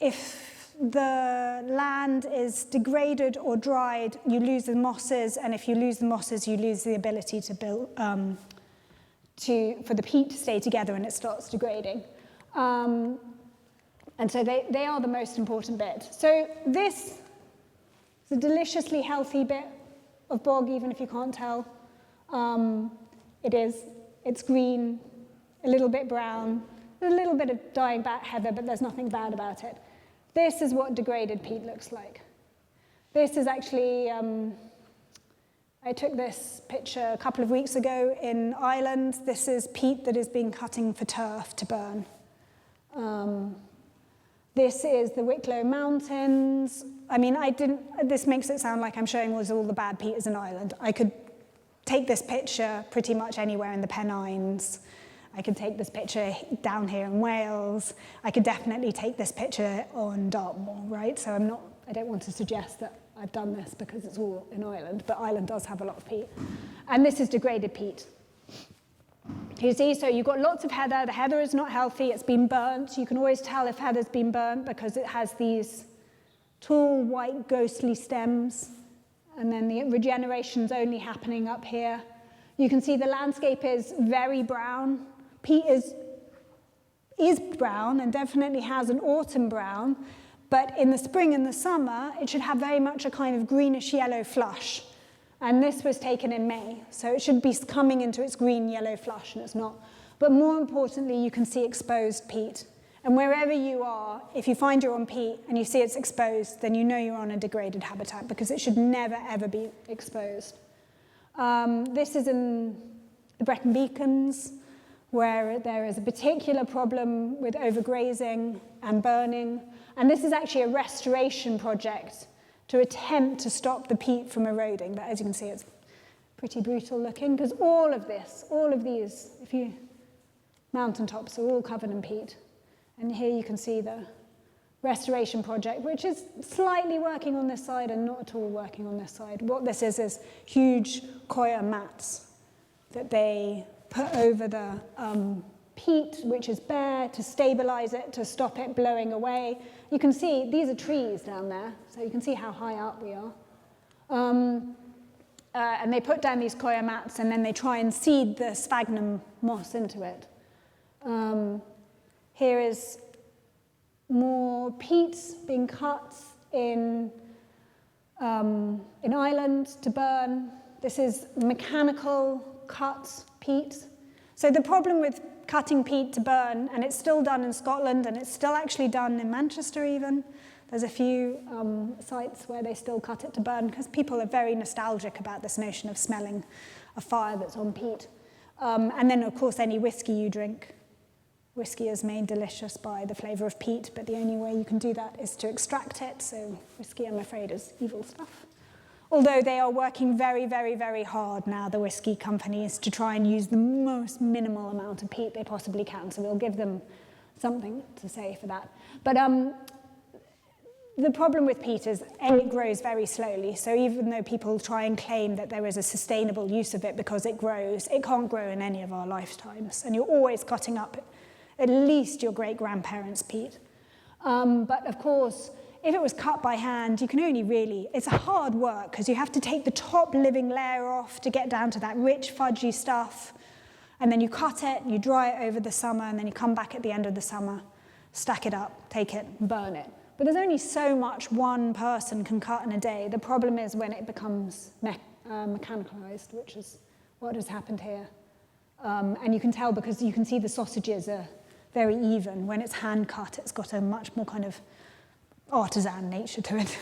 If the land is degraded or dried, you lose the mosses, and if you lose the mosses, you lose the ability to build, for the peat to stay together, and it starts degrading. And so they are the most important bit. So this is a deliciously healthy bit of bog, even if you can't tell. It's green, a little bit brown, a little bit of dying back heather, but there's nothing bad about it. This is what degraded peat looks like. This is actually, I took this picture a couple of weeks ago in Ireland. This is peat that is being cutting for turf to burn. This is the Wicklow Mountains. I mean, this makes it sound like I'm showing all the bad peat is in Ireland. I could take this picture pretty much anywhere in the Pennines. I could take this picture down here in Wales. I could definitely take this picture on Dartmoor, right? So I don't want to suggest that I've done this because it's all in Ireland, but Ireland does have a lot of peat. And this is degraded peat. You see, so you've got lots of heather. The heather is not healthy. It's been burnt. You can always tell if heather's been burnt because it has these tall, white, ghostly stems. And then the regeneration's only happening up here. You can see the landscape is very brown. Peat is brown and definitely has an autumn brown, but in the spring and the summer, it should have very much a kind of greenish-yellow flush. And this was taken in May, so it should be coming into its green-yellow flush, and it's not. But more importantly, you can see exposed peat. And wherever you are, if you find you're on peat and you see it's exposed, then you know you're on a degraded habitat, because it should never, ever be exposed. This is in the Brecon Beacons, where there is a particular problem with overgrazing and burning. And this is actually a restoration project to attempt to stop the peat from eroding. But as you can see, it's pretty brutal looking, because all of these, mountaintops are all covered in peat. And here you can see the restoration project, which is slightly working on this side and not at all working on this side. What this is huge coir mats that they put over the peat, which is bare, to stabilize it, to stop it blowing away. You can see these are trees down there, so you can see how high up we are. And they put down these coir mats, and then they try and seed the sphagnum moss into it. Here is more peat being cut in Ireland to burn. This is mechanical cut peat. So the problem with cutting peat to burn, and it's still done in Scotland, and it's still actually done in Manchester even. There's a few sites where they still cut it to burn, because people are very nostalgic about this notion of smelling a fire that's on peat. And then, of course, any whiskey you drink. Whiskey is made delicious by the flavour of peat, but the only way you can do that is to extract it. So whiskey, I'm afraid, is evil stuff. Although they are working very, very, very hard now, the whiskey companies, to try and use the most minimal amount of peat they possibly can. So we'll give them something to say for that. But the problem with peat is, A, it grows very slowly. So even though people try and claim that there is a sustainable use of it because it grows, it can't grow in any of our lifetimes. And you're always cutting up at least your great-grandparents' peat. But of course, if it was cut by hand, you can only really, it's hard work because you have to take the top living layer off to get down to that rich, fudgy stuff. And then you cut it, you dry it over the summer, and then you come back at the end of the summer, stack it up, take it, burn it. But there's only so much one person can cut in a day. The problem is when it becomes mechanicalized, which is what has happened here. And you can tell because you can see the sausages are very even. When it's hand cut, it's got a much more kind of artisan nature to it.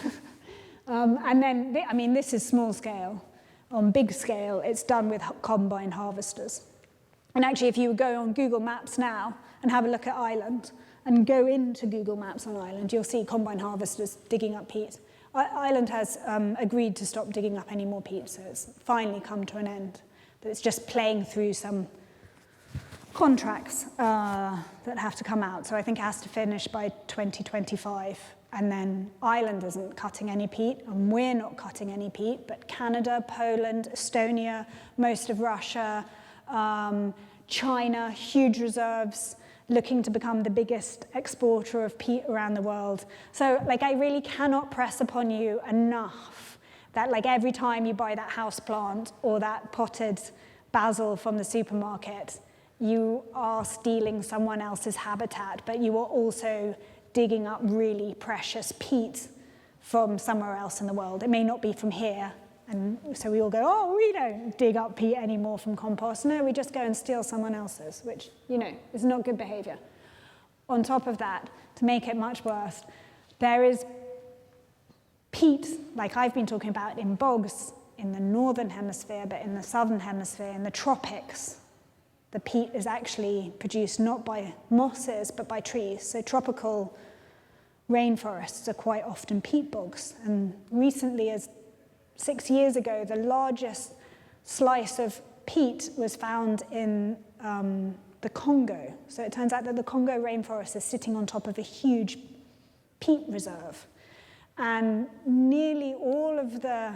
And then, I mean, this is small scale. On big scale, it's done with combine harvesters. And actually, if you go on Google Maps now and have a look at Ireland, and go into Google Maps on Ireland, you'll see combine harvesters digging up peat. Ireland has agreed to stop digging up any more peat, so it's finally come to an end. But it's just playing through some contracts that have to come out. So I think it has to finish by 2025. And then Ireland isn't cutting any peat, and we're not cutting any peat, but Canada, Poland, Estonia, most of Russia, China, huge reserves, looking to become the biggest exporter of peat around the world. So like, I really cannot press upon you enough that like every time you buy that house plant or that potted basil from the supermarket, you are stealing someone else's habitat, but you are also digging up really precious peat from somewhere else in the world. It may not be from here, and so we all go, oh, we don't dig up peat anymore from compost. No, we just go and steal someone else's, which, you know, is not good behavior. On top of that, to make it much worse, there is peat, like I've been talking about, in bogs in the northern hemisphere, but in the southern hemisphere, in the tropics, the peat is actually produced not by mosses, but by trees. So tropical rainforests are quite often peat bogs. And recently, as 6 years ago, the largest slice of peat was found in the Congo. So it turns out that the Congo rainforest is sitting on top of a huge peat reserve. And nearly all of the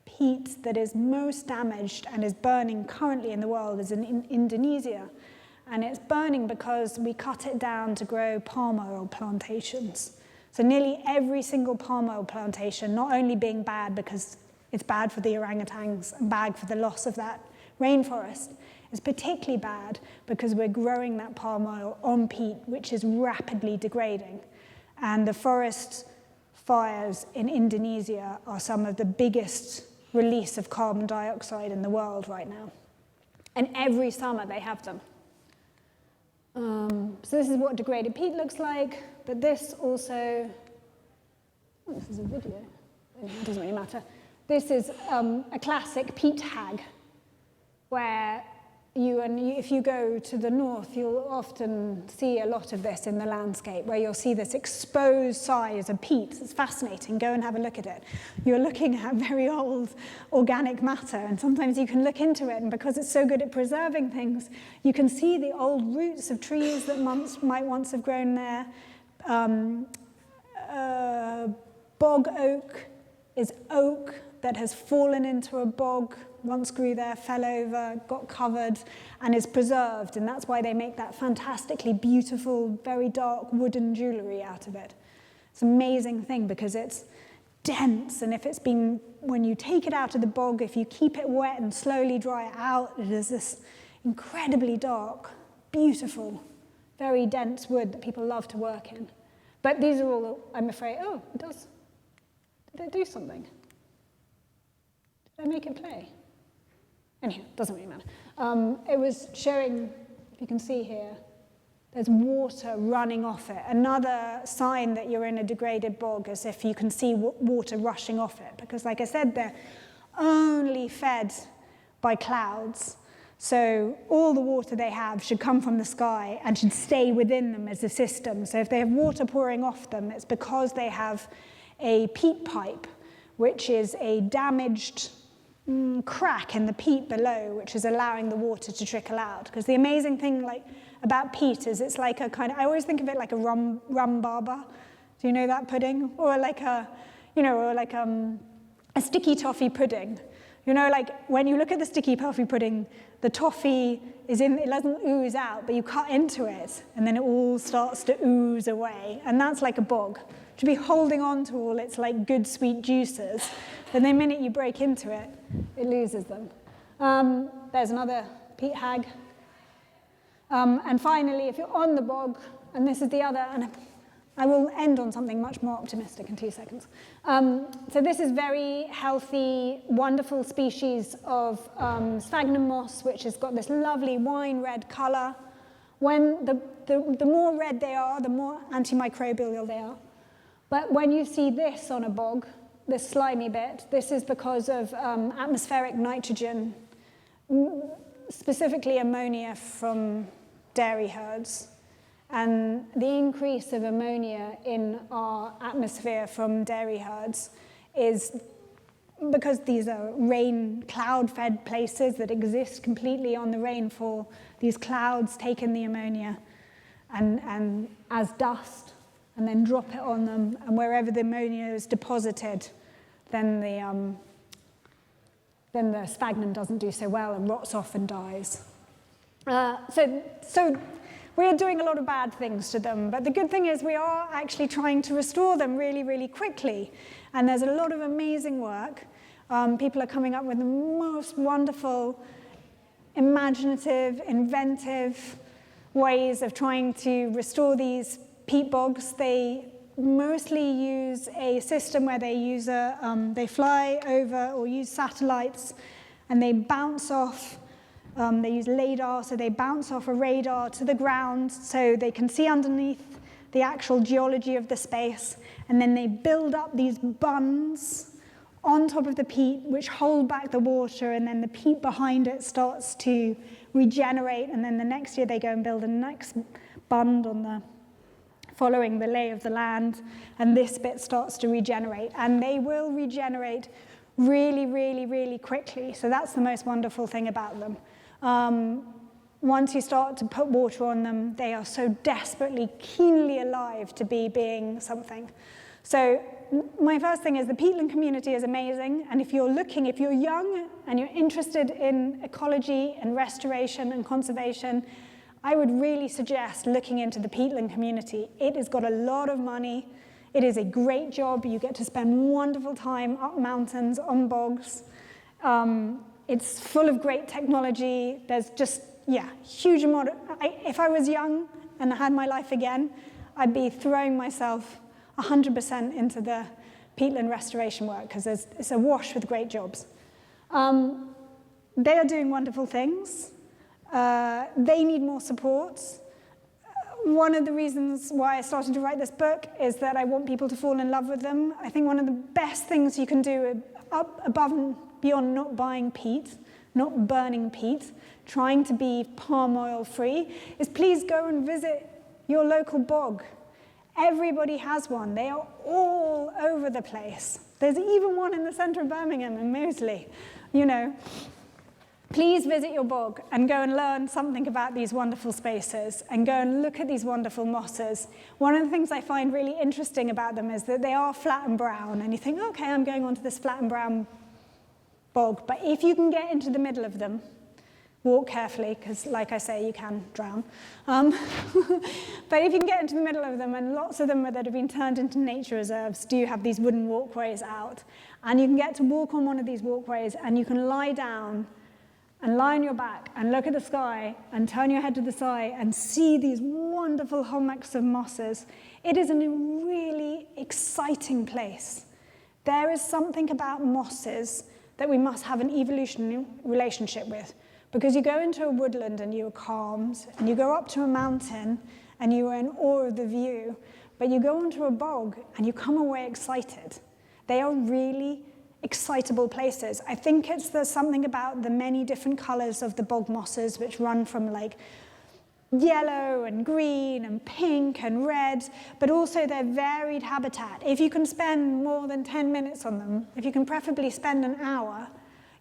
peat that is most damaged and is burning currently in the world is in Indonesia. And it's burning because we cut it down to grow palm oil plantations. So nearly every single palm oil plantation, not only being bad because it's bad for the orangutans and bad for the loss of that rainforest, is particularly bad because we're growing that palm oil on peat, which is rapidly degrading. And the forest fires in Indonesia are some of the biggest release of carbon dioxide in the world right now. And every summer they have them. So this is what degraded peat looks like, but this also, oh, this is a video, it doesn't really matter. This is a classic peat hag, where if you go to the north, you'll often see a lot of this in the landscape, where you'll see this exposed size of peat. It's fascinating. Go and have a look at it. You're looking at very old organic matter, and sometimes you can look into it, and because it's so good at preserving things, you can see the old roots of trees that might once have grown there. Bog oak is oak that has fallen into a bog, once grew there, fell over, got covered, and is preserved. And that's why they make that fantastically beautiful, very dark wooden jewelry out of it. It's an amazing thing because it's dense, and if it's been, when you take it out of the bog, if you keep it wet and slowly dry it out, it is this incredibly dark, beautiful, very dense wood that people love to work in. But these are all, I'm afraid, oh, it does. Did it do something? Did I make it play? Anyhow, doesn't really matter. It was showing, if you can see here, there's water running off it. Another sign that you're in a degraded bog is if you can see water rushing off it. Because like I said, they're only fed by clouds. So all the water they have should come from the sky and should stay within them as a system. So if they have water pouring off them, it's because they have a peat pipe which is a damaged crack in the peat below, which is allowing the water to trickle out. Because the amazing thing about peat is it's like a kind of, I always think of it like a rum barber. Do you know that pudding? Or like a sticky toffee pudding. You know, like when you look at the sticky toffee pudding, the toffee it doesn't ooze out, but you cut into it, and then it all starts to ooze away. And that's like a bog. To be holding on to all its like good sweet juices, and the minute you break into it, it loses them. There's another peat hag. And finally, if you're on the bog, and this is the other, and I will end on something much more optimistic in 2 seconds. So this is very healthy, wonderful species of sphagnum moss, which has got this lovely wine red color. When the more red they are, the more antimicrobial they are. But when you see this on a bog, this slimy bit, this is because of atmospheric nitrogen, specifically ammonia from dairy herds. And the increase of ammonia in our atmosphere from dairy herds is because these are rain, cloud-fed places that exist completely on the rainfall. These clouds take in the ammonia and as dust, and then drop it on them, and wherever the ammonia is deposited, then the sphagnum doesn't do so well and rots off and dies. So we are doing a lot of bad things to them, but the good thing is we are actually trying to restore them really, really quickly. And there's a lot of amazing work. People are coming up with the most wonderful, imaginative, inventive ways of trying to restore these peat bogs. They mostly use a system where they fly over or use satellites, and they bounce off. They use LADAR, so they bounce off a radar to the ground so they can see underneath the actual geology of the space, and then they build up these bunds on top of the peat which hold back the water, and then the peat behind it starts to regenerate, and then the next year they go and build a next bund following the lay of the land, and this bit starts to regenerate, and they will regenerate really, really, really quickly. So that's the most wonderful thing about them. Once you start to put water on them, they are so desperately, keenly alive to be being something. So my first thing is the peatland community is amazing, and if you're young and you're interested in ecology and restoration and conservation, I would really suggest looking into the peatland community. It has got a lot of money. It is a great job. You get to spend wonderful time up mountains, on bogs. It's full of great technology. There's just, huge amount. If I was young and had my life again, I'd be throwing myself 100% into the peatland restoration work because it's awash with great jobs. They are doing wonderful things. They need more support. One of the reasons why I started to write this book is that I want people to fall in love with them. I think one of the best things you can do above and beyond not buying peat, not burning peat, trying to be palm oil free, is please go and visit your local bog. Everybody has one. They are all over the place. There's even one in the center of Birmingham in Moseley, Please visit your bog and go and learn something about these wonderful spaces and go and look at these wonderful mosses. One of the things I find really interesting about them is that they are flat and brown, and you think, okay, I'm going onto this flat and brown bog, but if you can get into the middle of them, walk carefully, because like I say, you can drown. But if you can get into the middle of them, and lots of them that have been turned into nature reserves do have these wooden walkways out, and you can get to walk on one of these walkways, and you can lie down and lie on your back and look at the sky and turn your head to the side and see these wonderful hummocks of mosses. It is a really exciting place. There is something about mosses that we must have an evolutionary relationship with, because you go into a woodland and you are calmed, and you go up to a mountain and you are in awe of the view, but you go onto a bog and you come away excited. They are really excitable places. I think there's something about the many different colors of the bog mosses, which run from like yellow and green and pink and red, but also their varied habitat. If you can spend more than 10 minutes on them, if you can preferably spend an hour,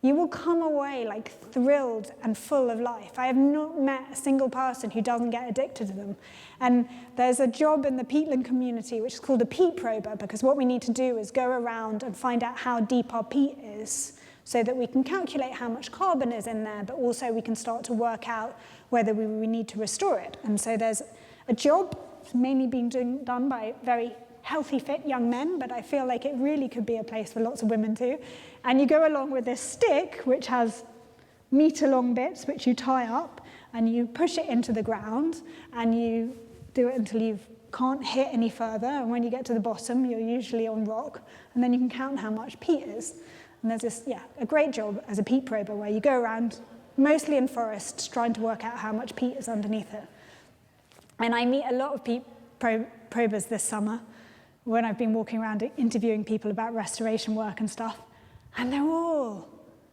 you will come away like thrilled and full of life. I have not met a single person who doesn't get addicted to them. And there's a job in the peatland community which is called a peat prober, because what we need to do is go around and find out how deep our peat is so that we can calculate how much carbon is in there, but also we can start to work out whether we need to restore it. And so there's a job mainly being done by very healthy, fit young men, but I feel like it really could be a place for lots of women too. And you go along with this stick, which has meter-long bits, which you tie up, and you push it into the ground, and you do it until you can't hit any further. And when you get to the bottom, you're usually on rock, and then you can count how much peat is. And there's this, a great job as a peat prober where you go around, mostly in forests, trying to work out how much peat is underneath it. And I meet a lot of peat probers this summer when I've been walking around interviewing people about restoration work and stuff. And they're all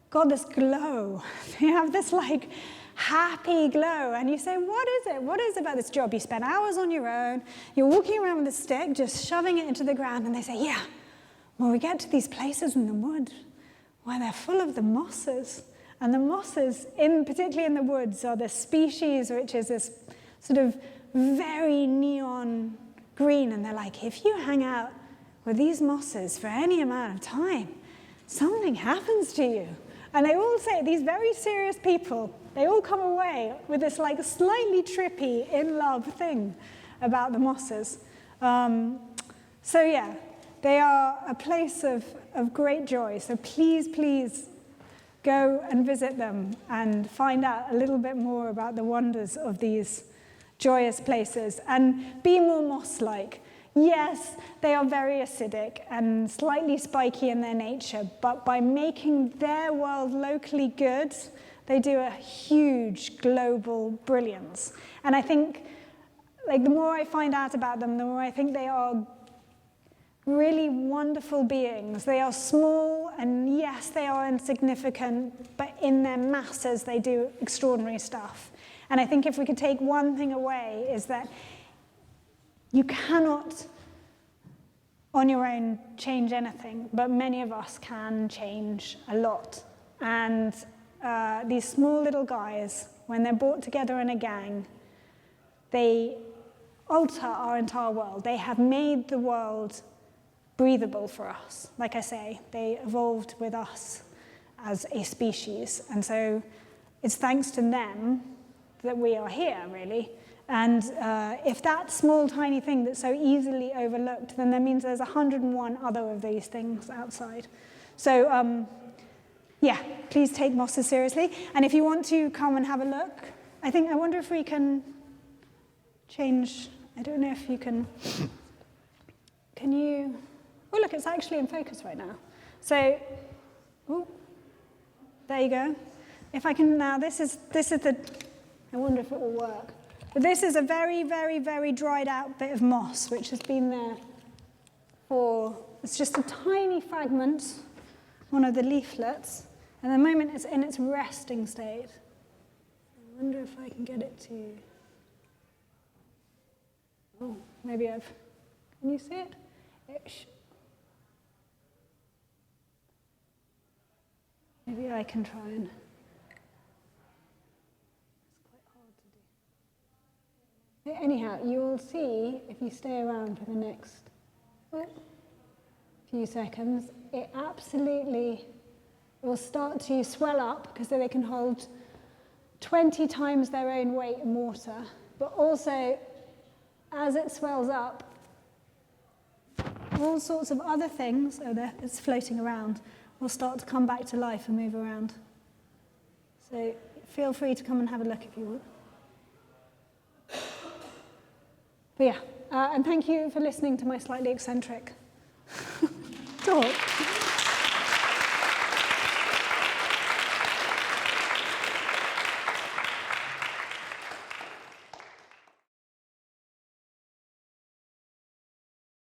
got this glow. They have this like happy glow. And you say, what is it? What is it about this job? You spend hours on your own. You're walking around with a stick, just shoving it into the ground. And they say, yeah, well, we get to these places in the wood where they're full of the mosses. And the mosses, particularly in the woods, are this species which is this sort of very neon green. And they're like, if you hang out with these mosses for any amount of time, something happens to you. And they all say, these very serious people, they all come away with this like slightly trippy, in-love thing about the mosses. So yeah, they are a place of great joy. So please, please go and visit them and find out a little bit more about the wonders of these joyous places and be more moss-like. Yes, they are very acidic and slightly spiky in their nature, but by making their world locally good, they do a huge global brilliance. And I think, like, the more I find out about them, the more I think they are really wonderful beings. They are small, and yes, they are insignificant, but in their masses, they do extraordinary stuff. And I think if we could take one thing away, is that you cannot, on your own, change anything, but many of us can change a lot. And these small little guys, when they're brought together in a gang, they alter our entire world. They have made the world breathable for us. Like I say, they evolved with us as a species. And so it's thanks to them that we are here, really. And if that small, tiny thing that's so easily overlooked, then that means there's 101 other of these things outside. So, yeah, please take mosses seriously. And if you want to come and have a look, I wonder if we can change, I don't know if you can you, oh look, it's actually in focus right now. So, oh, there you go. If I can now, this is the, I wonder if it will work. But this is a very, very, very dried out bit of moss, which has been there for, it's just a tiny fragment, one of the leaflets, and at the moment it's in its resting state. I wonder if I can get it to, oh, maybe can you see it? Maybe I can try and, anyhow, you'll see, if you stay around for the next few seconds, it absolutely will start to swell up because then they can hold 20 times their own weight in water. But also, as it swells up, all sorts of other things, it's floating around, will start to come back to life and move around. So feel free to come and have a look if you want. But yeah, and thank you for listening to my slightly eccentric talk.